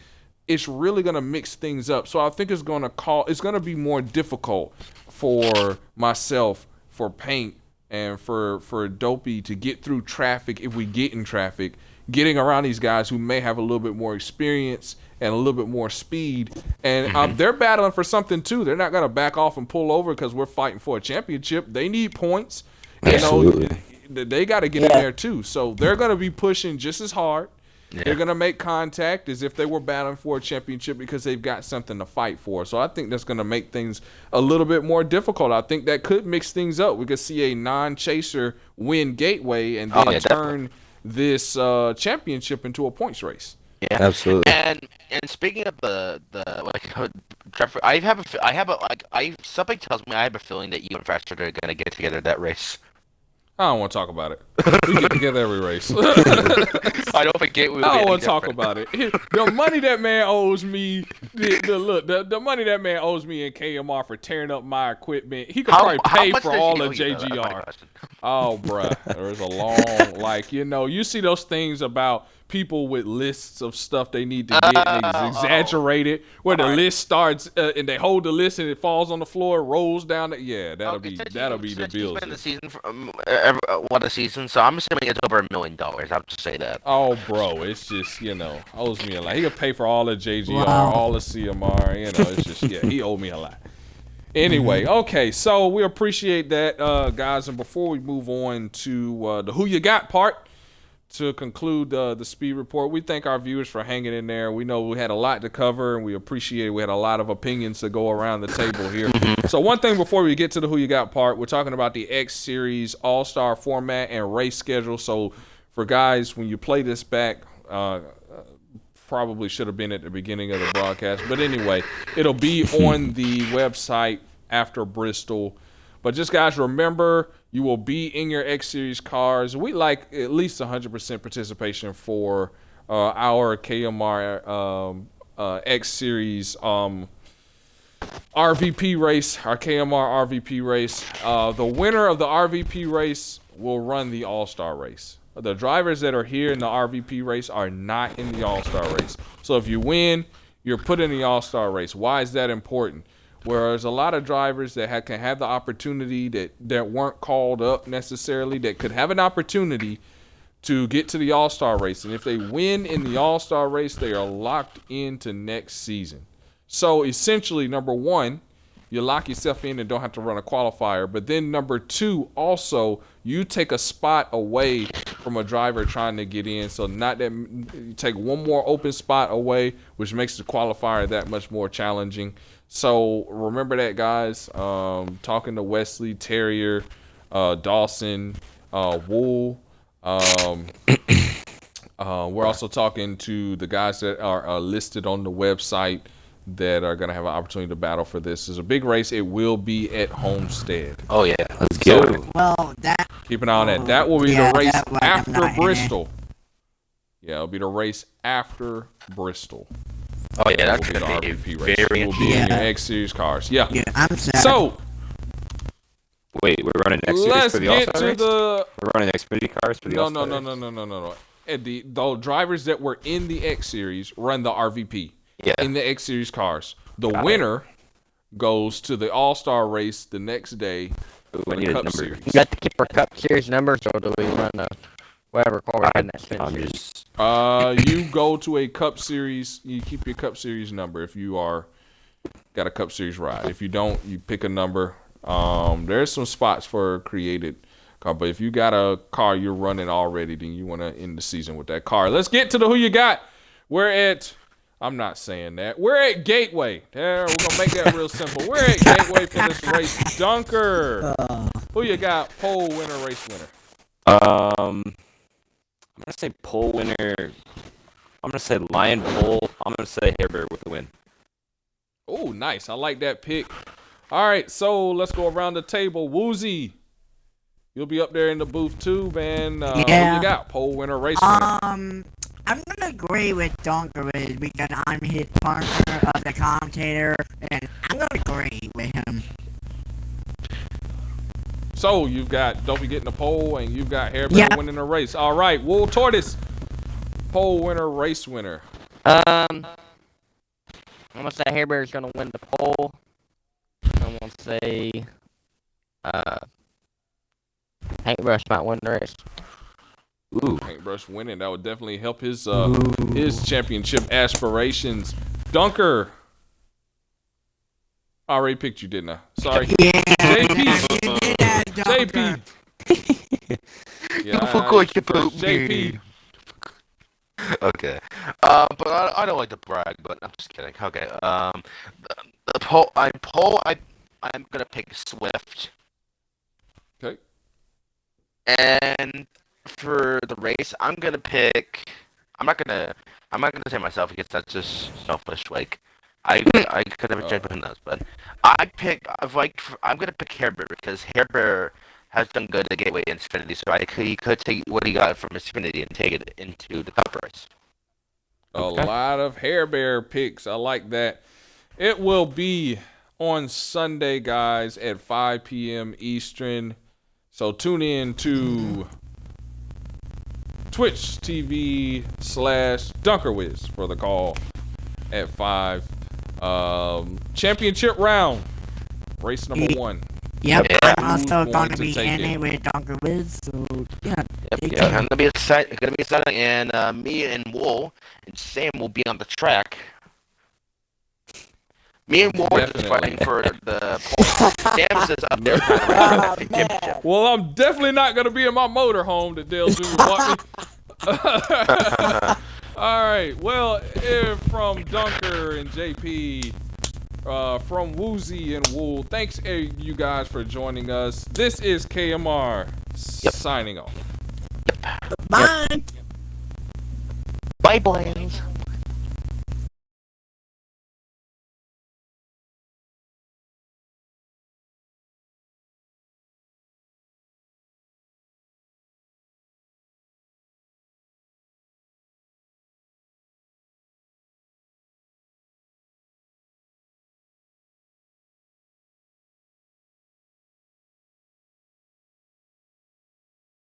it's really going to mix things up. So I think it's going to be more difficult for myself, for Paint, and for Dopey to get through traffic if we get in traffic, getting around these guys who may have a little bit more experience and a little bit more speed. And they're battling for something too. They're not going to back off and pull over because we're fighting for a championship. They need points. Absolutely. They got to get in there too. So they're going to be pushing just as hard. Yeah. They're going to make contact as if they were battling for a championship because they've got something to fight for. So I think that's going to make things a little bit more difficult. I think that could mix things up. We could see a non-chaser win Gateway and then turn this championship into a points race. Yeah, absolutely. And speaking of the Trevor, something tells me I have a feeling that you and Fracture are going to get together that race. I don't want to talk about it. We get together every race. I don't forget. I don't want to talk about it. The money that man owes me, the money that man owes me in KMR for tearing up my equipment, he could probably pay for all of JGR. Oh, bruh, there's a long, you see those things about people with lists of stuff they need to get, and they exaggerate it, where the list starts and they hold the list and it falls on the floor, rolls down. That'll be the bill. Spent the season for what a season, so I'm assuming it's over $1 million. I'll just say that. Oh, bro, it's just owes me a lot. He could pay for all the JGR, all the CMR. It's just he owed me a lot. Anyway, okay, so we appreciate that, guys. And before we move on to the Who You Got part, to conclude the speed report, we thank our viewers for hanging in there. We know we had a lot to cover, and we appreciate we had a lot of opinions to go around the table here. So one thing before we get to the Who You Got part, we're talking about the X Series All-Star format and race schedule. So for guys, when you play this back, probably should have been at the beginning of the broadcast. But anyway, it'll be on the website after Bristol. But just guys, remember, you will be in your X Series cars. We like at least 100% participation for our KMR X Series RVP race, our KMR RVP race. The winner of the RVP race will run the All-Star race. The drivers that are here in the RVP race are not in the All-Star race. So if you win, you're put in the All-Star race. Why is that important? Whereas a lot of drivers that can have the opportunity that weren't called up necessarily, that could have an opportunity to get to the All-Star race. And if they win in the All-Star race, they are locked into next season. So essentially, number one, you lock yourself in and don't have to run a qualifier. But then number two, also, you take a spot away from a driver trying to get in. So not that you take one more open spot away, which makes the qualifier that much more challenging. So remember that, guys. Talking to Wesley, Terrier, Dawson, Wool. We're also talking to the guys that are listed on the website that are going to have an opportunity to battle for this. It's a big race. It will be at Homestead. Oh, yeah. Let's go. Well, that. Keep an eye on that. That will be the race after Bristol. Yeah, it'll be the race after Bristol. Oh, yeah, That that's will going be to the be RVP race. very It will be in your X Series cars. Yeah. Yeah, I'm sad. So Wait, we're running X Series let's for the get All-Star to race? the. We're running Xfinity cars for the All-Star race? No. And the drivers that were in the X Series run the RVP in the X Series cars. The winner goes to the All-Star race the next day Ooh, for I the need a Cup number. Series. You got to keep our Cup Series numbers, or do we run the whatever car we had in that I'm Xfinity? just... You go to a Cup Series. You keep your Cup Series number if you got a Cup Series ride. If you don't, you pick a number. There's some spots for a created car, but if you got a car you're running already, then you want to end the season with that car. Let's get to the who you got. I'm not saying that. We're at Gateway. There, we're gonna make that real simple. We're at Gateway for this race. Dunker, who you got? Pole winner, race winner. I'm gonna say pole winner. I'm gonna say Lion pole. I'm gonna say Hairbear with the win. Oh, nice. I like that pick. All right, so let's go around the table. Woozy, you'll be up there in the booth too, man. Who you got? Pole winner, race winner. I'm gonna agree with Donkeridge because I'm his partner of the commentator, and I'm gonna agree with him. So you've got Dopey getting the pole, and you've got Hairbear winning the race. All right, Wool Tortoise, pole winner, race winner. I'm gonna say Hairbear's gonna win the pole. I'm gonna say Paintbrush might win the race. Ooh. Paintbrush winning, that would definitely help his championship aspirations. Dunker, I already picked you, didn't I? Sorry. Yeah. JP. You forgot about JP. me. Okay. But I don't like to brag, but I'm just kidding. Okay. The poll, I'm gonna pick Swift. Okay. And for the race, I'm gonna pick. I'm not gonna say myself because that's just selfish. Like, I could have checked between those, but I'm gonna pick Hairbear because Hairbear has done good at Gateway Xfinity, so he could take what he got from Xfinity and take it into the Cup race. A lot of Hairbear picks. I like that. It will be on Sunday, guys, at 5 p.m. Eastern. So tune in to Twitch TV /DunkerWiz for the call at 5. Championship round, race number 1. Yep, Yeah. I'm also Who's going going to be to take in it? it with Donkeridge, so yeah. Yep. Gonna be exciting, and me and Wool and Sam will be on the track. Me and Wool are just fighting for the pole. Sam's is up there trying to win the championship. Well, I'm definitely not going to be in my motorhome that Dale Jr. bought me. All right. Well, from Dunker and JP, from Woozy and Wool, thanks you guys for joining us. This is KMR signing off. Bye. Bye, boys.